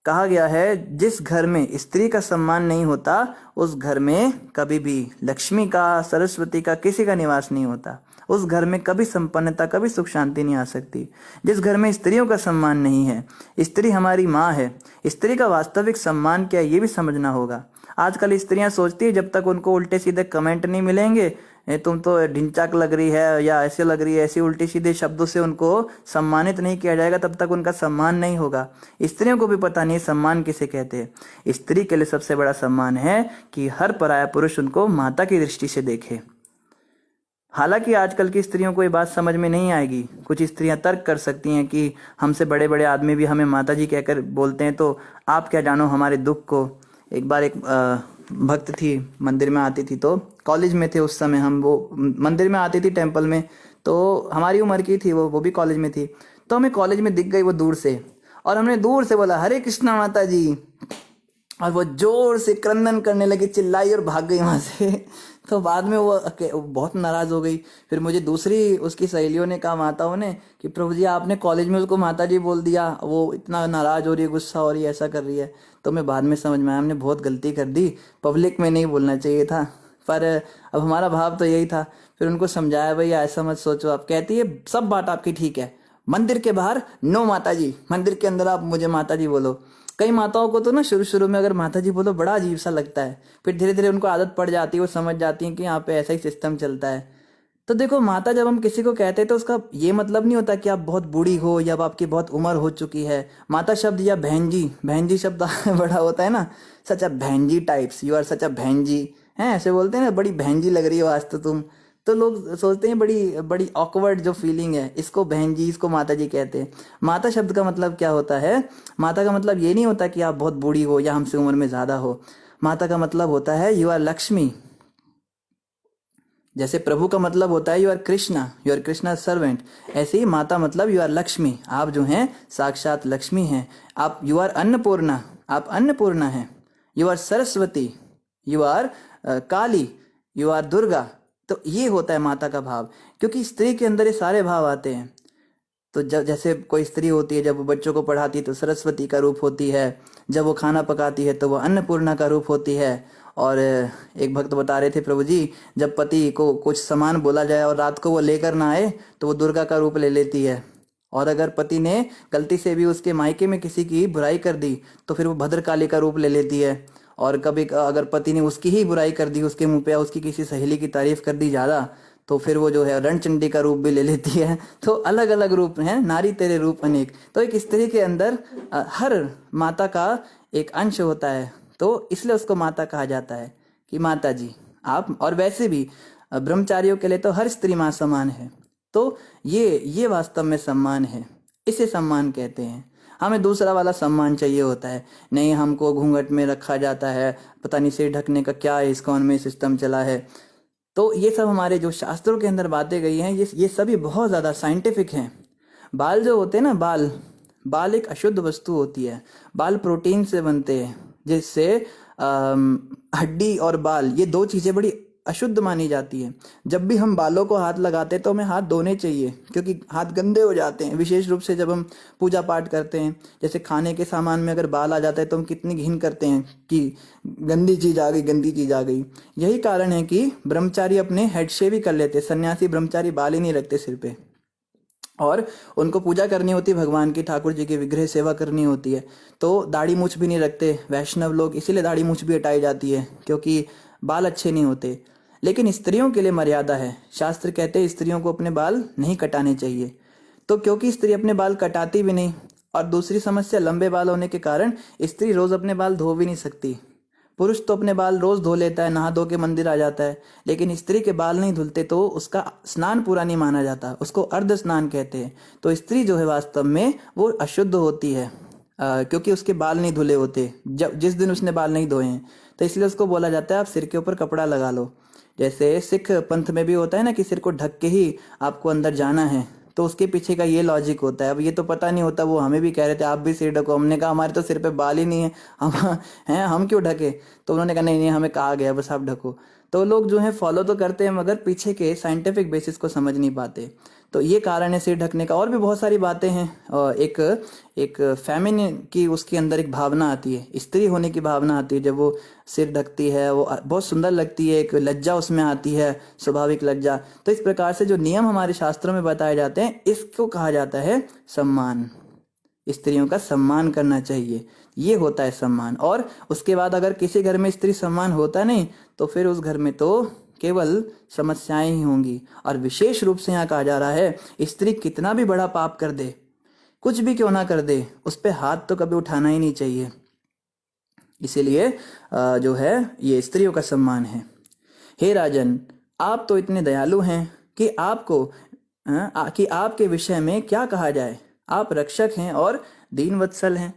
कहा गया है जिस घर में स्त्री का सम्मान नहीं होता उस घर में कभी भी लक्ष्मी का, सरस्वती का, किसी का निवास नहीं होता। उस घर में कभी संपन्नता, कभी सुख शांति नहीं आ सकती। जिस घर में स्त्रियों का सम्मान नहीं है, स्त्री हमारी माँ है, स्त्री का वास्तविक सम्मान क्या है ये भी समझना होगा। आजकल स्त्रियां सोचती है जब तक उनको उल्टे सीधे कमेंट नहीं मिलेंगे, तुम तो ढिंचाक लग रही है या ऐसे लग रही है, ऐसी उल्टी सीधे शब्दों से उनको सम्मानित नहीं किया जाएगा तब तक उनका सम्मान नहीं होगा। स्त्रियों को भी पता नहीं सम्मान किसे कहते हैं। स्त्री के लिए सबसे बड़ा सम्मान है कि हर पराया पुरुष उनको माता की दृष्टि से देखे। हालांकि आजकल की स्त्रियों को ये बात समझ में नहीं आएगी। कुछ स्त्रियां तर्क कर सकती हैं कि हमसे बड़े बड़े आदमी भी हमें माता जी कहकर बोलते हैं, तो आप क्या जानो हमारे दुख को। एक बार एक भक्त थी, मंदिर में आती थी, तो कॉलेज में थे उस समय हम, वो मंदिर में आती थी टेम्पल में, तो हमारी उम्र की थी वो भी कॉलेज में थी। तो हमें कॉलेज में दिख गई वो दूर से, और हमने दूर से बोला हरे कृष्णा माता जी, और वो जोर से क्रंदन करने लगी, चिल्लाई और भाग गई वहां से। तो बाद में वो बहुत नाराज हो गई। फिर मुझे दूसरी उसकी सहेलियों ने कहा, माताओं ने, कि प्रभु जी आपने कॉलेज में उसको माता जी बोल दिया, वो इतना नाराज हो रही है, गुस्सा हो रही है, ऐसा कर रही है। तो मैं बाद में समझ में आया हमने बहुत गलती कर दी, पब्लिक में नहीं बोलना चाहिए था, पर अब हमारा भाव तो यही था। फिर उनको समझाया, भैया ऐसा मत सोचो, आप कहती है सब बात आपकी ठीक है, मंदिर के बाहर नो माता जी, मंदिर के अंदर आप मुझे माता जी बोलो। कई माताओं को तो ना शुरू शुरू में अगर माता जी बोलो बड़ा अजीब सा लगता है, फिर धीरे धीरे उनको आदत पड़ जाती है, वो समझ जाती है कि यहाँ पे ऐसा ही सिस्टम चलता है। तो देखो, माता जब हम किसी को कहते हैं तो उसका ये मतलब नहीं होता कि आप बहुत बूढ़ी हो या आपकी बहुत उम्र हो चुकी है। माता शब्द या बहन जी शब्द बड़ा होता है ना, सच अ बहन जी टाइप्स, यू आर सच अ बहन जी, है ऐसे बोलते हैं ना, बड़ी बहन जी लग रही हो आज तो तुम। तो लोग सोचते हैं बड़ी बड़ी ऑकवर्ड जो फीलिंग है, इसको बहन जी, इसको माता जी कहते हैं। माता शब्द का मतलब क्या होता है? माता का मतलब ये नहीं होता कि आप बहुत बूढ़ी हो या हमसे उम्र में ज्यादा हो। माता का मतलब होता है यू आर लक्ष्मी। जैसे प्रभु का मतलब होता है यू आर कृष्णा सर्वेंट, ऐसे ही माता मतलब यू आर लक्ष्मी, आप जो हैं साक्षात लक्ष्मी हैं। आप यू आर अन्नपूर्णा, आप अन्नपूर्णा हैं। You are Saraswati, you are Kali, you are Durga. तो ये होता है माता का भाव, क्योंकि स्त्री के अंदर ये सारे भाव आते हैं। तो जब जैसे कोई स्त्री होती है, जब वो बच्चों को पढ़ाती है तो सरस्वती का रूप होती है, जब वो खाना पकाती है तो वो अन्नपूर्णा का रूप होती है। और एक भक्त बता रहे थे, प्रभु जी जब पति को कुछ सामान बोला जाए और रात को वो लेकर ना आए तो वो दुर्गा का रूप ले लेती है। और अगर पति ने गलती से भी उसके मायके में किसी की बुराई कर दी तो फिर वो भद्रकाली का रूप ले लेती है। और कभी अगर पति ने उसकी ही बुराई कर दी, उसके मुंह पे, या उसकी किसी सहेली की तारीफ कर दी ज्यादा, तो फिर वो जो है रणचंडी का रूप भी ले लेती है। तो अलग अलग रूप हैं, नारी तेरे रूप अनेक। तो एक स्त्री के अंदर हर माता का एक अंश होता है, तो इसलिए उसको माता कहा जाता है कि माता जी आप। और वैसे भी ब्रह्मचारियों के लिए तो हर स्त्री माँ समान है। तो ये वास्तव में सम्मान है, इसे सम्मान कहते हैं। हमें दूसरा वाला सम्मान चाहिए होता है, नहीं हमको घूंघट में रखा जाता है, पता नहीं सिर ढकने का क्या इस्कॉन में सिस्टम चला है। तो ये सब हमारे जो शास्त्रों के अंदर बातें गई हैं, ये सभी बहुत ज़्यादा साइंटिफिक हैं। बाल जो होते हैं ना, बाल एक अशुद्ध वस्तु होती है। बाल प्रोटीन से बनते हैं, जिससे हड्डी और बाल, ये दो चीज़ें बड़ी अशुद्ध मानी जाती है। जब भी हम बालों को हाथ लगाते हैं तो हमें हाथ धोने चाहिए, क्योंकि हाथ गंदे हो जाते हैं, विशेष रूप से जब हम पूजा पाठ करते हैं। जैसे खाने के सामान में अगर बाल आ जाता है तो हम कितनी घिन करते हैं कि गंदी चीज आ गई, गंदी चीज आ गई। यही कारण है कि ब्रह्मचारी अपने हेड शेव ही कर लेते, सन्यासी ब्रह्मचारी बाल ही नहीं रखते सिर पे। और उनको पूजा करनी होती है भगवान की, ठाकुर जी की विग्रह सेवा करनी होती है, तो दाढ़ी मूछ भी नहीं रखते वैष्णव लोग, इसीलिए दाढ़ी मूछ भी हटाई जाती है, क्योंकि बाल अच्छे नहीं होते। लेकिन स्त्रियों के लिए मर्यादा है, शास्त्र कहते हैं स्त्रियों को अपने बाल नहीं कटाने चाहिए। तो क्योंकि स्त्री अपने बाल कटाती भी नहीं, और दूसरी समस्या लंबे बाल होने के कारण स्त्री रोज अपने बाल धो भी नहीं सकती। पुरुष तो अपने बाल रोज धो लेता है, नहा धो के मंदिर आ जाता है, लेकिन स्त्री के बाल नहीं धुलते तो उसका स्नान पूरा नहीं माना जाता, उसको अर्ध स्नान कहते हैं। तो स्त्री जो है वास्तव में वो अशुद्ध होती है, क्योंकि उसके बाल नहीं धुले होते जब जिस दिन उसने बाल नहीं धोए हैं। तो इसलिए उसको बोला जाता है आप सिर के ऊपर कपड़ा लगा लो। जैसे सिख पंथ में भी होता है ना कि सिर को ढक के ही आपको अंदर जाना है, तो उसके पीछे का ये लॉजिक होता है। अब ये तो पता नहीं होता, वो हमें भी कह रहे थे आप भी सिर ढको, हमने कहा हमारे तो सिर पे बाल ही नहीं है, हम क्यों ढके? तो उन्होंने कहा नहीं नहीं हमें कहा गया बस आप ढको। तो लोग जो है फॉलो तो करते हैं मगर पीछे के साइंटिफिक बेसिस को समझ नहीं पाते। तो ये कारण है सिर ढकने का। और भी बहुत सारी बातें हैं। और एक फेमिनिन की उसके अंदर एक भावना आती है, स्त्री होने की भावना आती है। जब वो सिर ढकती है वो बहुत सुंदर लगती है, एक लज्जा उसमें आती है, स्वाभाविक लज्जा। तो इस प्रकार से जो नियम हमारे शास्त्रों में बताए जाते हैं, इसको कहा जाता है सम्मान। स्त्रियों का सम्मान करना चाहिए, ये होता है सम्मान। और उसके बाद अगर किसी घर में स्त्री सम्मान होता नहीं तो फिर उस घर में तो केवल समस्याएं ही होंगी। और विशेष रूप से यहाँ कहा जा रहा है, स्त्री कितना भी बड़ा पाप कर दे, कुछ भी क्यों ना कर दे, उस पे हाथ तो कभी उठाना ही नहीं चाहिए। इसीलिए जो है ये स्त्रियों का सम्मान है। हे राजन, आप तो इतने दयालु हैं कि आपके विषय में क्या कहा जाए। आप रक्षक हैं और दीनवत्सल हैं।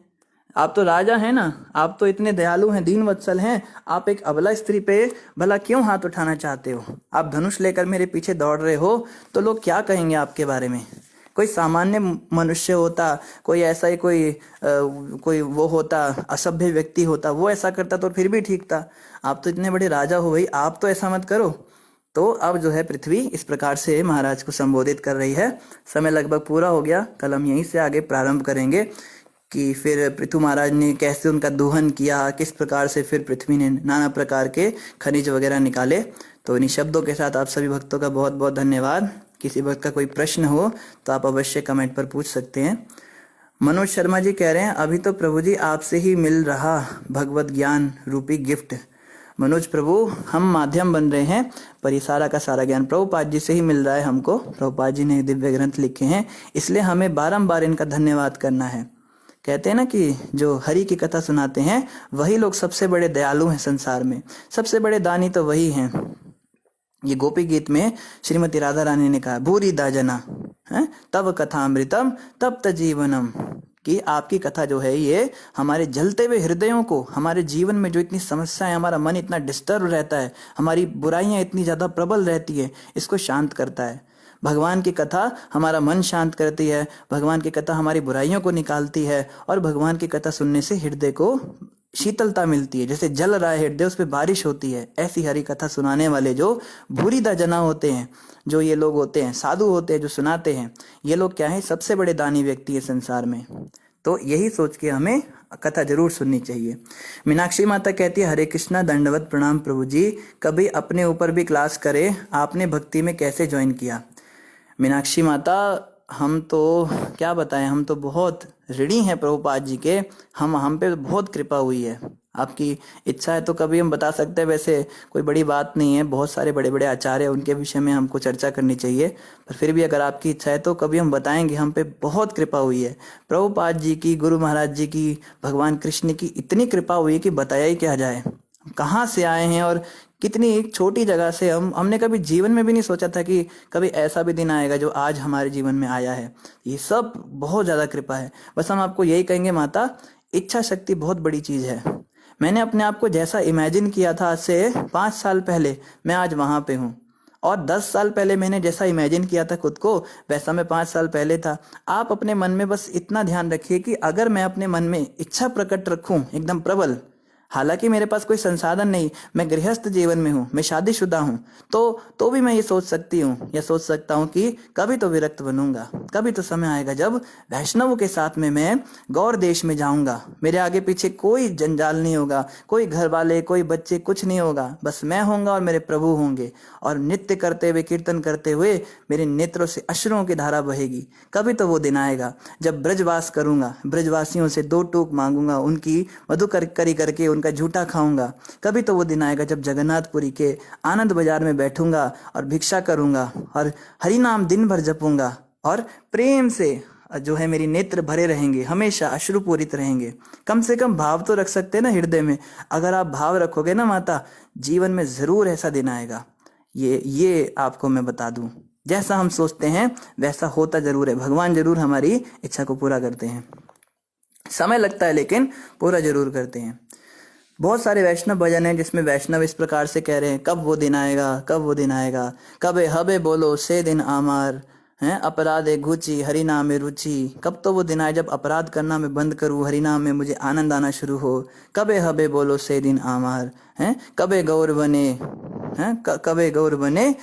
आप तो राजा हैं ना, आप तो इतने दयालु हैं, दीनवत्सल हैं। आप एक अबला स्त्री पे भला क्यों हाथ उठाना चाहते हो? आप धनुष लेकर मेरे पीछे दौड़ रहे हो तो लोग क्या कहेंगे आपके बारे में? कोई सामान्य मनुष्य होता, कोई ऐसा ही कोई वो होता, असभ्य व्यक्ति होता, वो ऐसा करता तो फिर भी ठीक था। आप तो इतने बड़े राजा हो भाई, आप तो ऐसा मत करो। तो अब जो है पृथ्वी इस प्रकार से महाराज को संबोधित कर रही है। समय लगभग पूरा हो गया, कल हम यहीं से आगे प्रारंभ करेंगे कि फिर पृथु महाराज ने कैसे उनका दोहन किया, किस प्रकार से फिर पृथ्वी ने नाना प्रकार के खनिज वगैरह निकाले। तो इन्हीं शब्दों के साथ आप सभी भक्तों का बहुत बहुत धन्यवाद। किसी भक्त का कोई प्रश्न हो तो आप अवश्य कमेंट पर पूछ सकते हैं। मनोज शर्मा जी कह रहे हैं, अभी तो प्रभु जी आपसे ही मिल रहा भगवत ज्ञान रूपी गिफ्ट। मनोज प्रभु, हम माध्यम बन रहे हैं, पर ये सारा का सारा ज्ञान प्रभुपाद जी से ही मिल रहा है हमको। प्रभुपाद जी ने दिव्य ग्रंथ लिखे हैं, इसलिए हमें बारंबार इनका धन्यवाद करना है। कहते हैं ना कि जो हरि की कथा सुनाते हैं वही लोग सबसे बड़े दयालु हैं संसार में, सबसे बड़े दानी तो वही हैं। ये गोपी गीत में श्रीमती राधा रानी ने कहा, भूरी दाजना है तब कथामृतम तब तजीवनम, कि आपकी कथा जो है ये हमारे जलते हुए हृदयों को, हमारे जीवन में जो इतनी समस्याएं, हमारा मन इतना डिस्टर्ब रहता है, हमारी बुराइयां इतनी ज्यादा प्रबल रहती है, इसको शांत करता है। भगवान की कथा हमारा मन शांत करती है, भगवान की कथा हमारी बुराइयों को निकालती है, और भगवान की कथा सुनने से हृदय को शीतलता मिलती है। जैसे जल रहा है हृदय, उस पर बारिश होती है। ऐसी हरि कथा सुनाने वाले जो भूरीदा जना होते हैं, जो ये लोग होते हैं, साधु होते हैं जो सुनाते हैं, ये लोग क्या है, सबसे बड़े दानी व्यक्ति है संसार में। तो यही सोच के हमें कथा जरूर सुननी चाहिए। मीनाक्षी माता कहती है, हरे कृष्णा, दंडवत प्रणाम प्रभु जी, कभी अपने ऊपर भी क्लास करे, आपने भक्ति में कैसे ज्वाइन किया? मीनाक्षी माता, हम तो क्या बताएं, हम तो बहुत ऋणी हैं प्रभुपाद जी के, हम पे बहुत कृपा हुई है। आपकी इच्छा है तो कभी हम बता सकते हैं, वैसे कोई बड़ी बात नहीं है, बहुत सारे बड़े बड़े आचार्य, उनके विषय में हमको चर्चा करनी चाहिए, पर फिर भी अगर आपकी इच्छा है तो कभी हम बताएंगे। हम पे बहुत कृपा हुई है प्रभुपाद जी की, गुरु महाराज जी की, भगवान कृष्ण की इतनी कृपा हुई कि बताया ही क्या जाए। कहाँ से आए हैं और कितनी एक छोटी जगह से हमने कभी जीवन में भी नहीं सोचा था कि कभी ऐसा भी दिन आएगा जो आज हमारे जीवन में आया है। ये सब बहुत ज़्यादा कृपा है। बस हम आपको यही कहेंगे माता, इच्छा शक्ति बहुत बड़ी चीज़ है। मैंने अपने आप को जैसा इमेजिन किया था आज से 5 साल पहले, मैं आज वहाँ पे हूँ। और 10 साल पहले मैंने जैसा इमेजिन किया था खुद को, वैसा मैं 5 साल पहले था। आप अपने मन में बस इतना ध्यान रखिए कि अगर मैं अपने मन में इच्छा प्रकट रखूं एकदम प्रबल, हालांकि मेरे पास कोई संसाधन नहीं, मैं गृहस्थ जीवन में हूँ, मैं शादीशुदा हूँ, तो भी मैं ये सोच सकती हूँ या सोच सकता हूँ कि कभी तो विरक्त बनूंगा, कभी तो समय आएगा जब वैष्णवों के साथ में मैं गौर देश में जाऊंगा। मेरे आगे पीछे कोई जंजाल नहीं होगा, कोई घर वाले, कोई बच्चे, कुछ नहीं होगा, बस मैं होऊंगा और मेरे प्रभु होंगे। और नृत्य करते हुए, कीर्तन करते हुए मेरे नेत्रों से अश्रुओं की धारा बहेगी। कभी तो वो दिन आएगा जब ब्रजवास करूंगा, ब्रजवासियों से 2 टूक मांगूंगा, उनकी मधुकरी करके उनका झूठा खाऊंगा। कभी तो वो दिन आएगा जब जगन्नाथपुरी के आनंद बाजार में बैठूंगा और भिक्षा करूंगा और हरि नाम दिन भर जपूंगा, और प्रेम से जो है मेरी नेत्र भरे रहेंगे, हमेशा अश्रुपूरित रहेंगे। कम से कम भाव तो रख सकते हैं ना हृदय में। अगर आप भाव रखोगे ना माता, जीवन में जरूर ऐसा दिन आएगा। ये आपको मैं बता दूं, जैसा हम सोचते हैं वैसा होता जरूर है। भगवान जरूर हमारी इच्छा को पूरा करते हैं। समय लगता है लेकिन पूरा जरूर करते हैं। बहुत सारे वैष्णव भजन हैं जिसमें वैष्णव इस प्रकार से कह रहे हैं, कब वो दिन आएगा, कब वो दिन आएगा, कबे हबे बोलो से दिन आमार, हैं अपराधे घुची हरि नाम में रुचि। कब तो वो दिन आए जब अपराध करना मैं बंद करूं, हरि नाम में मुझे आनंद आना शुरू हो। कबे हबे बोलो से दिन आमार, हैं कबे गौर बने, हैं कबे गौर बने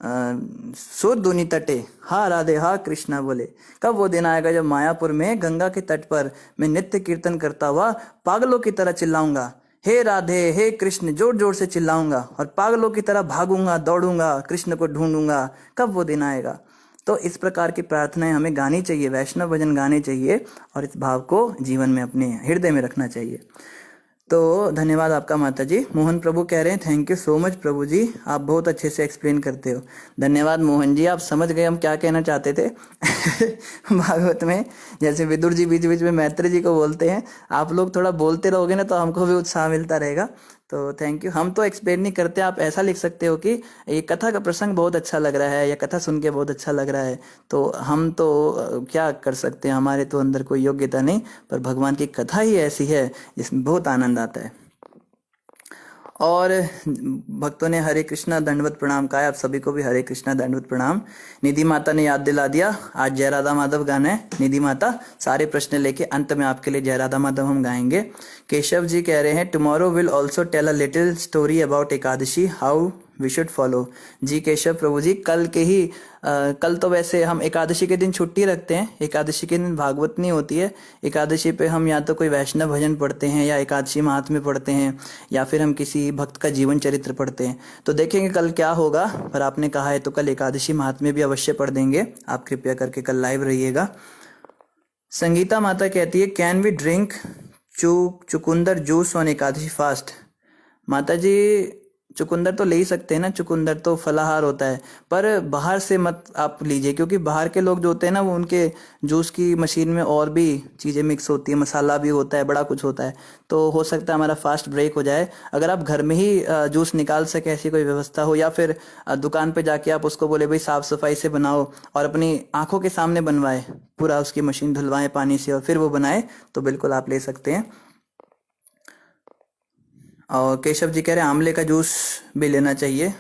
सुर दुनी तटे, हा राधे हा कृष्णा बोले। कब वो दिन आएगा जब मायापुर में गंगा के तट पर मैं नित्य कीर्तन करता हुआ पागलों की तरह चिल्लाऊंगा, हे राधे हे कृष्ण, जोर जोर से चिल्लाऊंगा और पागलों की तरह भागूंगा, दौड़ूंगा, कृष्ण को ढूंढूंगा। कब वो दिन आएगा। तो इस प्रकार की प्रार्थनाएं हमें गानी चाहिए, वैष्णव भजन गाने चाहिए और इस भाव को जीवन में अपने हृदय में रखना चाहिए। तो धन्यवाद आपका माता जी। मोहन प्रभु कह रहे हैं थैंक यू सो मच प्रभु जी, आप बहुत अच्छे से एक्सप्लेन करते हो। धन्यवाद मोहन जी, आप समझ गए हम क्या कहना चाहते थे। भागवत में जैसे विदुर जी बीच बीच में मैत्री जी को बोलते हैं, आप लोग थोड़ा बोलते रहोगे ना तो हमको भी उत्साह मिलता रहेगा। तो थैंक यू। हम तो एक्सप्लेन नहीं करते, आप ऐसा लिख सकते हो कि ये कथा का प्रसंग बहुत अच्छा लग रहा है या कथा सुन के बहुत अच्छा लग रहा है। तो हम तो क्या कर सकते हैं, हमारे तो अंदर कोई योग्यता नहीं, पर भगवान की कथा ही ऐसी है जिसमें बहुत आनंद आता है। और भक्तों ने हरे कृष्णा दंडवत प्रणाम कहा है, आप सभी को भी हरे कृष्णा दंडवत प्रणाम। निधि माता ने याद दिला दिया, आज जय राधा माधव गाना है। निधि माता सारे प्रश्न लेके अंत में आपके लिए जय राधा माधव हम गाएंगे। केशव जी कह रहे हैं tomorrow will also tell a little story about Ekadashi, how we should follow. जी केशव प्रभु जी, कल के ही कल तो वैसे हम एकादशी के दिन छुट्टी रखते हैं, एकादशी के दिन भागवत नहीं होती है। एकादशी पे हम या तो कोई वैष्णव भजन पढ़ते हैं या एकादशी महात्म्य पढ़ते हैं या फिर हम किसी भक्त का जीवन चरित्र पढ़ते हैं। तो देखेंगे कल क्या होगा, पर आपने कहा है तो कल एकादशी महात्म्य भी अवश्य पढ़ देंगे। आप कृपया करके कल लाइव रहिएगा। संगीता माता कहती है कैन वी ड्रिंक चुकुंदर जूस ऑन एकादशी फास्ट। माता जी चुकंदर तो ले ही सकते हैं ना, चुकंदर तो फलाहार होता है, पर बाहर से मत आप लीजिए, क्योंकि बाहर के लोग जो होते हैं ना वो उनके जूस की मशीन में और भी चीज़ें मिक्स होती है, मसाला भी होता है, बड़ा कुछ होता है, तो हो सकता है हमारा फास्ट ब्रेक हो जाए। अगर आप घर में ही जूस निकाल सके ऐसी कोई व्यवस्था हो, या फिर दुकान पे जाके आप उसको बोले भाई साफ सफाई से बनाओ और अपनी आंखों के सामने बनवाए, पूरा उसकी मशीन धुलवाएं पानी से और फिर वो बनाए, तो बिल्कुल आप ले सकते हैं। और केशव जी कह रहे हैं आंवले का जूस भी लेना चाहिए।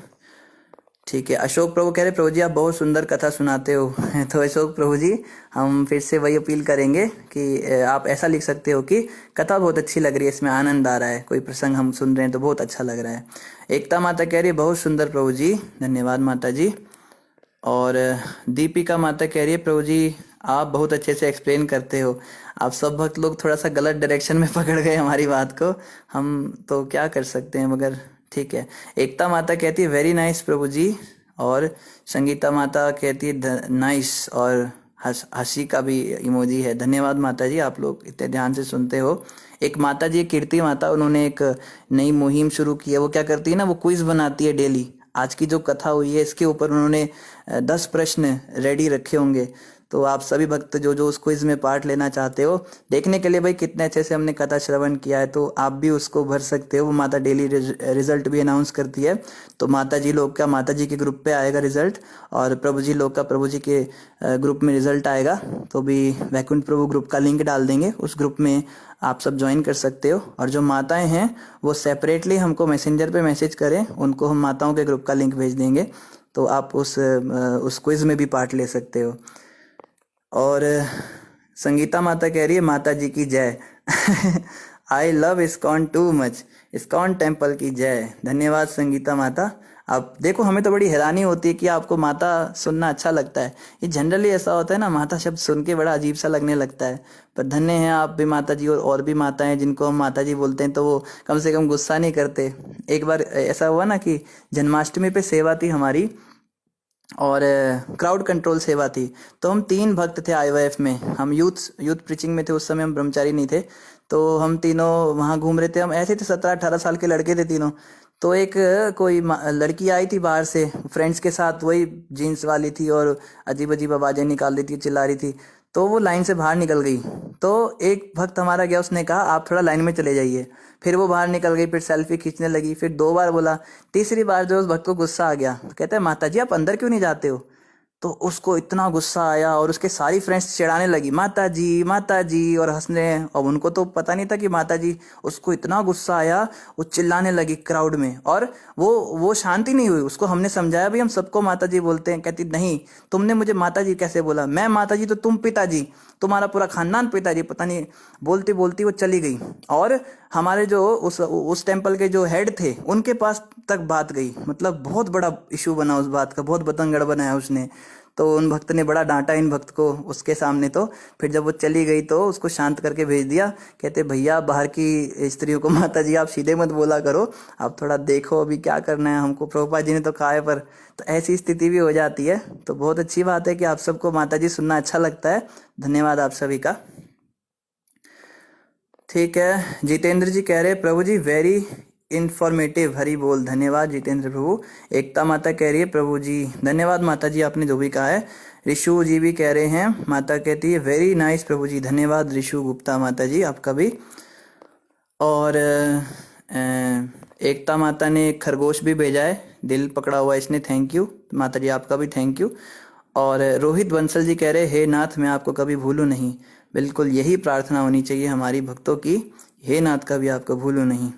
ठीक है। अशोक प्रभु कह रहे प्रभु जी आप बहुत सुंदर कथा सुनाते हो। तो अशोक प्रभु जी हम फिर से वही अपील करेंगे कि आप ऐसा लिख सकते हो कि कथा बहुत अच्छी लग रही है, इसमें आनंद आ रहा है, कोई प्रसंग हम सुन रहे हैं तो बहुत अच्छा लग रहा है। एकता माता कह रही है बहुत सुंदर प्रभु जी, धन्यवाद माता जी। और दीपिका माता कह रही है प्रभु जी आप बहुत अच्छे से एक्सप्लेन करते हो। आप सब भक्त लोग थोड़ा सा गलत डायरेक्शन में पकड़ गए हमारी बात को, हम तो क्या कर सकते हैं, मगर ठीक है। एकता माता कहती है वेरी नाइस प्रभु जी, और संगीता माता कहती है नाइस, और हंसी का भी इमोजी है। धन्यवाद माता जी, आप लोग इतने ध्यान से सुनते हो। एक माता जी कीर्ति माता, उन्होंने एक नई मुहिम शुरू की है। वो क्या करती है ना, वो क्विज बनाती है डेली। आज की जो कथा हुई है इसके ऊपर उन्होंने 10 प्रश्न रेडी रखे होंगे। तो आप सभी भक्त जो जो उस क्विज में पार्ट लेना चाहते हो, देखने के लिए भाई कितने अच्छे से हमने कथा श्रवण किया है, तो आप भी उसको भर सकते हो। वो माता डेली रिजल्ट भी अनाउंस करती है, तो माता जी लोग का माता जी के ग्रुप पे आएगा रिजल्ट, और प्रभु जी लोग का प्रभु जी के ग्रुप में रिजल्ट आएगा। तो भी वैकुंठ प्रभु ग्रुप का लिंक डाल देंगे, उस ग्रुप में आप सब ज्वाइन कर सकते हो। और जो माताएं हैं वो सेपरेटली हमको मैसेंजर पे मैसेज करें, उनको हम माताओं के ग्रुप का लिंक भेज देंगे, तो आप उस क्विज में भी पार्ट ले सकते हो। और संगीता माता कह रही है माता जी की जय। I love ISKCON too much, ISKCON temple की जय। धन्यवाद संगीता माता। आप देखो हमें तो बड़ी हैरानी होती है कि आपको माता सुनना अच्छा लगता है। ये जनरली ऐसा होता है ना, माता शब्द सुन के बड़ा अजीब सा लगने लगता है, पर धन्य हैं आप भी माता जी, और भी माता हैं जिनको हम माता जी बोलते हैं तो वो कम से कम गुस्सा नहीं करते। एक बार ऐसा हुआ ना कि जन्माष्टमी पे सेवा थी हमारी, और क्राउड कंट्रोल सेवा थी, तो हम 3 भक्त थे आईवाईएफ में, हम यूथ प्रीचिंग में थे उस समय, हम ब्रह्मचारी नहीं थे। तो हम तीनों वहाँ घूम रहे थे, हम ऐसे थे 17-18 साल के लड़के थे तीनों। तो एक कोई लड़की आई थी बाहर से फ्रेंड्स के साथ, वही जीन्स वाली थी और अजीब अजीब आवाज़ें निकाल रही थी, चिल्ला रही थी, तो वो लाइन से बाहर निकल गई। तो एक भक्त हमारा गया, उसने कहा आप थोड़ा लाइन में चले जाइए, फिर वो बाहर निकल गई, फिर सेल्फी खींचने लगी, फिर 2 बार बोला, तीसरी बार जो उस भक्त को गुस्सा आ गया, तो कहता है माता जी आप अंदर क्यों नहीं जाते हो। तो उसको इतना गुस्सा आया और उसके सारी फ्रेंड्स चिढ़ाने लगी माता जी और हंसने, और उनको तो पता नहीं था कि माता जी, उसको इतना गुस्सा आया वो चिल्लाने लगी क्राउड में, और वो शांति नहीं हुई। उसको हमने समझाया भी हम सबको माता जी बोलते हैं, कहती नहीं तुमने मुझे माता जी कैसे बोला, मैं माता जी तो तुम पिताजी, तुम्हारा पूरा खानदान पिताजी, पता नहीं। बोलती बोलती वो चली गई, और हमारे जो उस टेम्पल के जो हेड थे उनके पास तक बात गई, मतलब बहुत बड़ा इशू बना उस बात का, बहुत बतंगड़ बनाया उसने। तो उन भक्त ने बड़ा डांटा इन भक्त को उसके सामने। तो फिर जब वो चली गई तो उसको शांत करके भेज दिया, कहते भैया बाहर की स्त्रियों को माता जी आप सीधे मत बोला करो, आप थोड़ा देखो अभी क्या करना है, हमको प्रभुपाद जी ने तो कहा है। पर तो ऐसी स्थिति भी हो जाती है। तो बहुत अच्छी बात है कि आप सबको माता जी सुनना अच्छा लगता है, धन्यवाद आप सभी का। ठीक है। जितेंद्र जी कह रहे प्रभु जी वेरी इंफॉर्मेटिव, हरि बोल, धन्यवाद जितेंद्र प्रभु। एकता माता कह रही है प्रभु जी धन्यवाद माता जी, आपने जो भी कहा है। ऋषु जी भी कह रहे हैं, माता कहती है वेरी नाइस प्रभु जी, धन्यवाद ऋषु गुप्ता माता जी आपका भी। और एकता माता ने एक खरगोश भी भेजा है, दिल पकड़ा हुआ इसने, थैंक यू माता जी, आपका भी थैंक यू। और रोहित बंसल जी कह रहे हे नाथ मैं आपको कभी भूलूं नहीं। बिल्कुल यही प्रार्थना होनी चाहिए हमारी भक्तों की, हे नाथ कभी आपको भूलूं नहीं।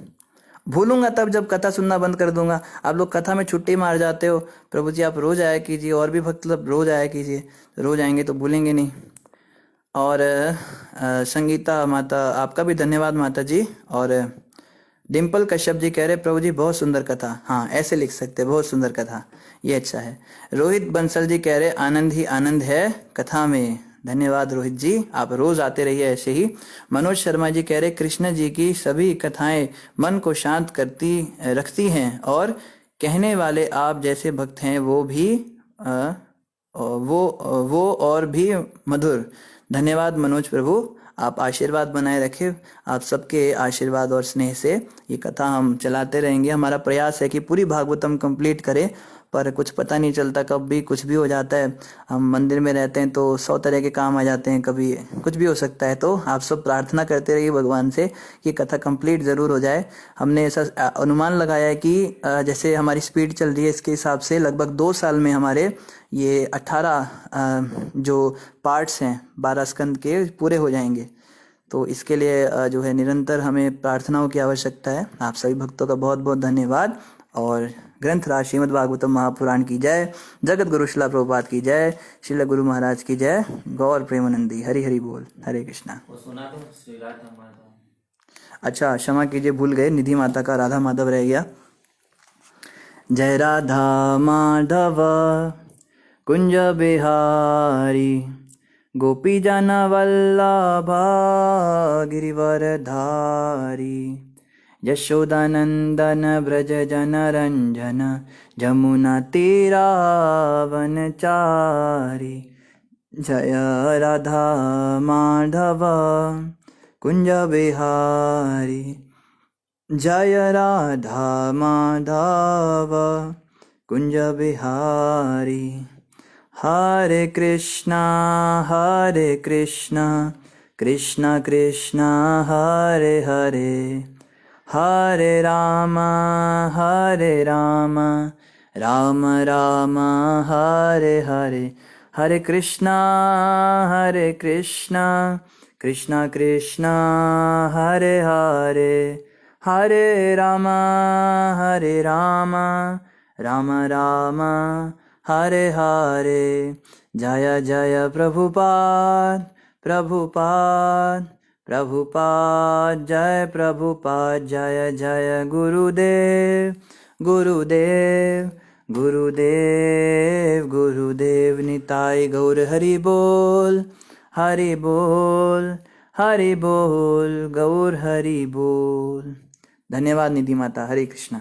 भूलूंगा तब जब कथा सुनना बंद कर दूंगा। आप लोग कथा में छुट्टी मार जाते हो, प्रभु जी आप रोज आया कीजिए, और भी भक्त लोग रोज आया कीजिए, रोज आएंगे तो भूलेंगे नहीं। और संगीता माता आपका भी धन्यवाद माता जी। और डिम्पल कश्यप जी कह रहे प्रभु जी बहुत सुंदर कथा, हाँ ऐसे लिख सकते हैं, बहुत सुंदर कथा, ये अच्छा है। रोहित बंसल जी कह रहे आनंद ही आनंद है कथा में, धन्यवाद रोहित जी, आप रोज आते रहिए ऐसे ही। मनोज शर्मा जी कह रहे कृष्ण जी की सभी कथाएं मन को शांत करती रखती हैं, और कहने वाले आप जैसे भक्त हैं वो भी वो और भी मधुर। धन्यवाद मनोज प्रभु, आप आशीर्वाद बनाए रखें। आप सबके आशीर्वाद और स्नेह से ये कथा हम चलाते रहेंगे। हमारा प्रयास है कि पूरी भागवतम कंप्लीट करें, पर कुछ पता नहीं चलता, कब भी कुछ भी हो जाता है। हम मंदिर में रहते हैं तो 100 तरह के काम आ जाते हैं, कभी कुछ भी हो सकता है। तो आप सब प्रार्थना करते रहिए भगवान से कि कथा कंप्लीट ज़रूर हो जाए। हमने ऐसा अनुमान लगाया है कि जैसे हमारी स्पीड चल रही है इसके हिसाब से लगभग 2 साल में हमारे ये 18 जो पार्ट्स हैं 12 स्कंद के पूरे हो जाएंगे। तो इसके लिए जो है निरंतर हमें प्रार्थनाओं की आवश्यकता है। आप सभी भक्तों का बहुत बहुत धन्यवाद। और ग्रंथ राज श्रीमद् भागवतम महापुराण की जय, जगत गुरु शिला प्रभुपाद की जय, श्रील गुरु महाराज की जय, गौर प्रेमानंदी, हरि हरि बोल, हरे कृष्णा। अच्छा क्षमा कीजिए, भूल गए, निधि माता का राधा माधव रह गया। जय राधा माधव कुंज बिहारी, गोपी जन वल्लभा गिरिवरधारी, यशोदानंदन व्रज जन रंजन, जमुना तीरा वनचारी। जय राधा माधव कुंज बिहारी, जय राधा माधव कुंज बिहारी। हरे कृष्णा कृष्णा कृष्णा हरे हरे, हरे राम राम राम हरे हरे। हरे कृष्णा कृष्णा कृष्णा हरे हरे, हरे राम राम राम हरे हरे। जय जय प्रभुपाद प्रभुपाद प्रभुपाद, जय प्रभुपाद, जय जय गुरुदेव गुरुदेव गुरुदेव गुरुदेव। निताय गौर हरि बोल हरि बोल हरि बोल, गौर हरि बोल। धन्यवाद निधि माता, हरे कृष्णा।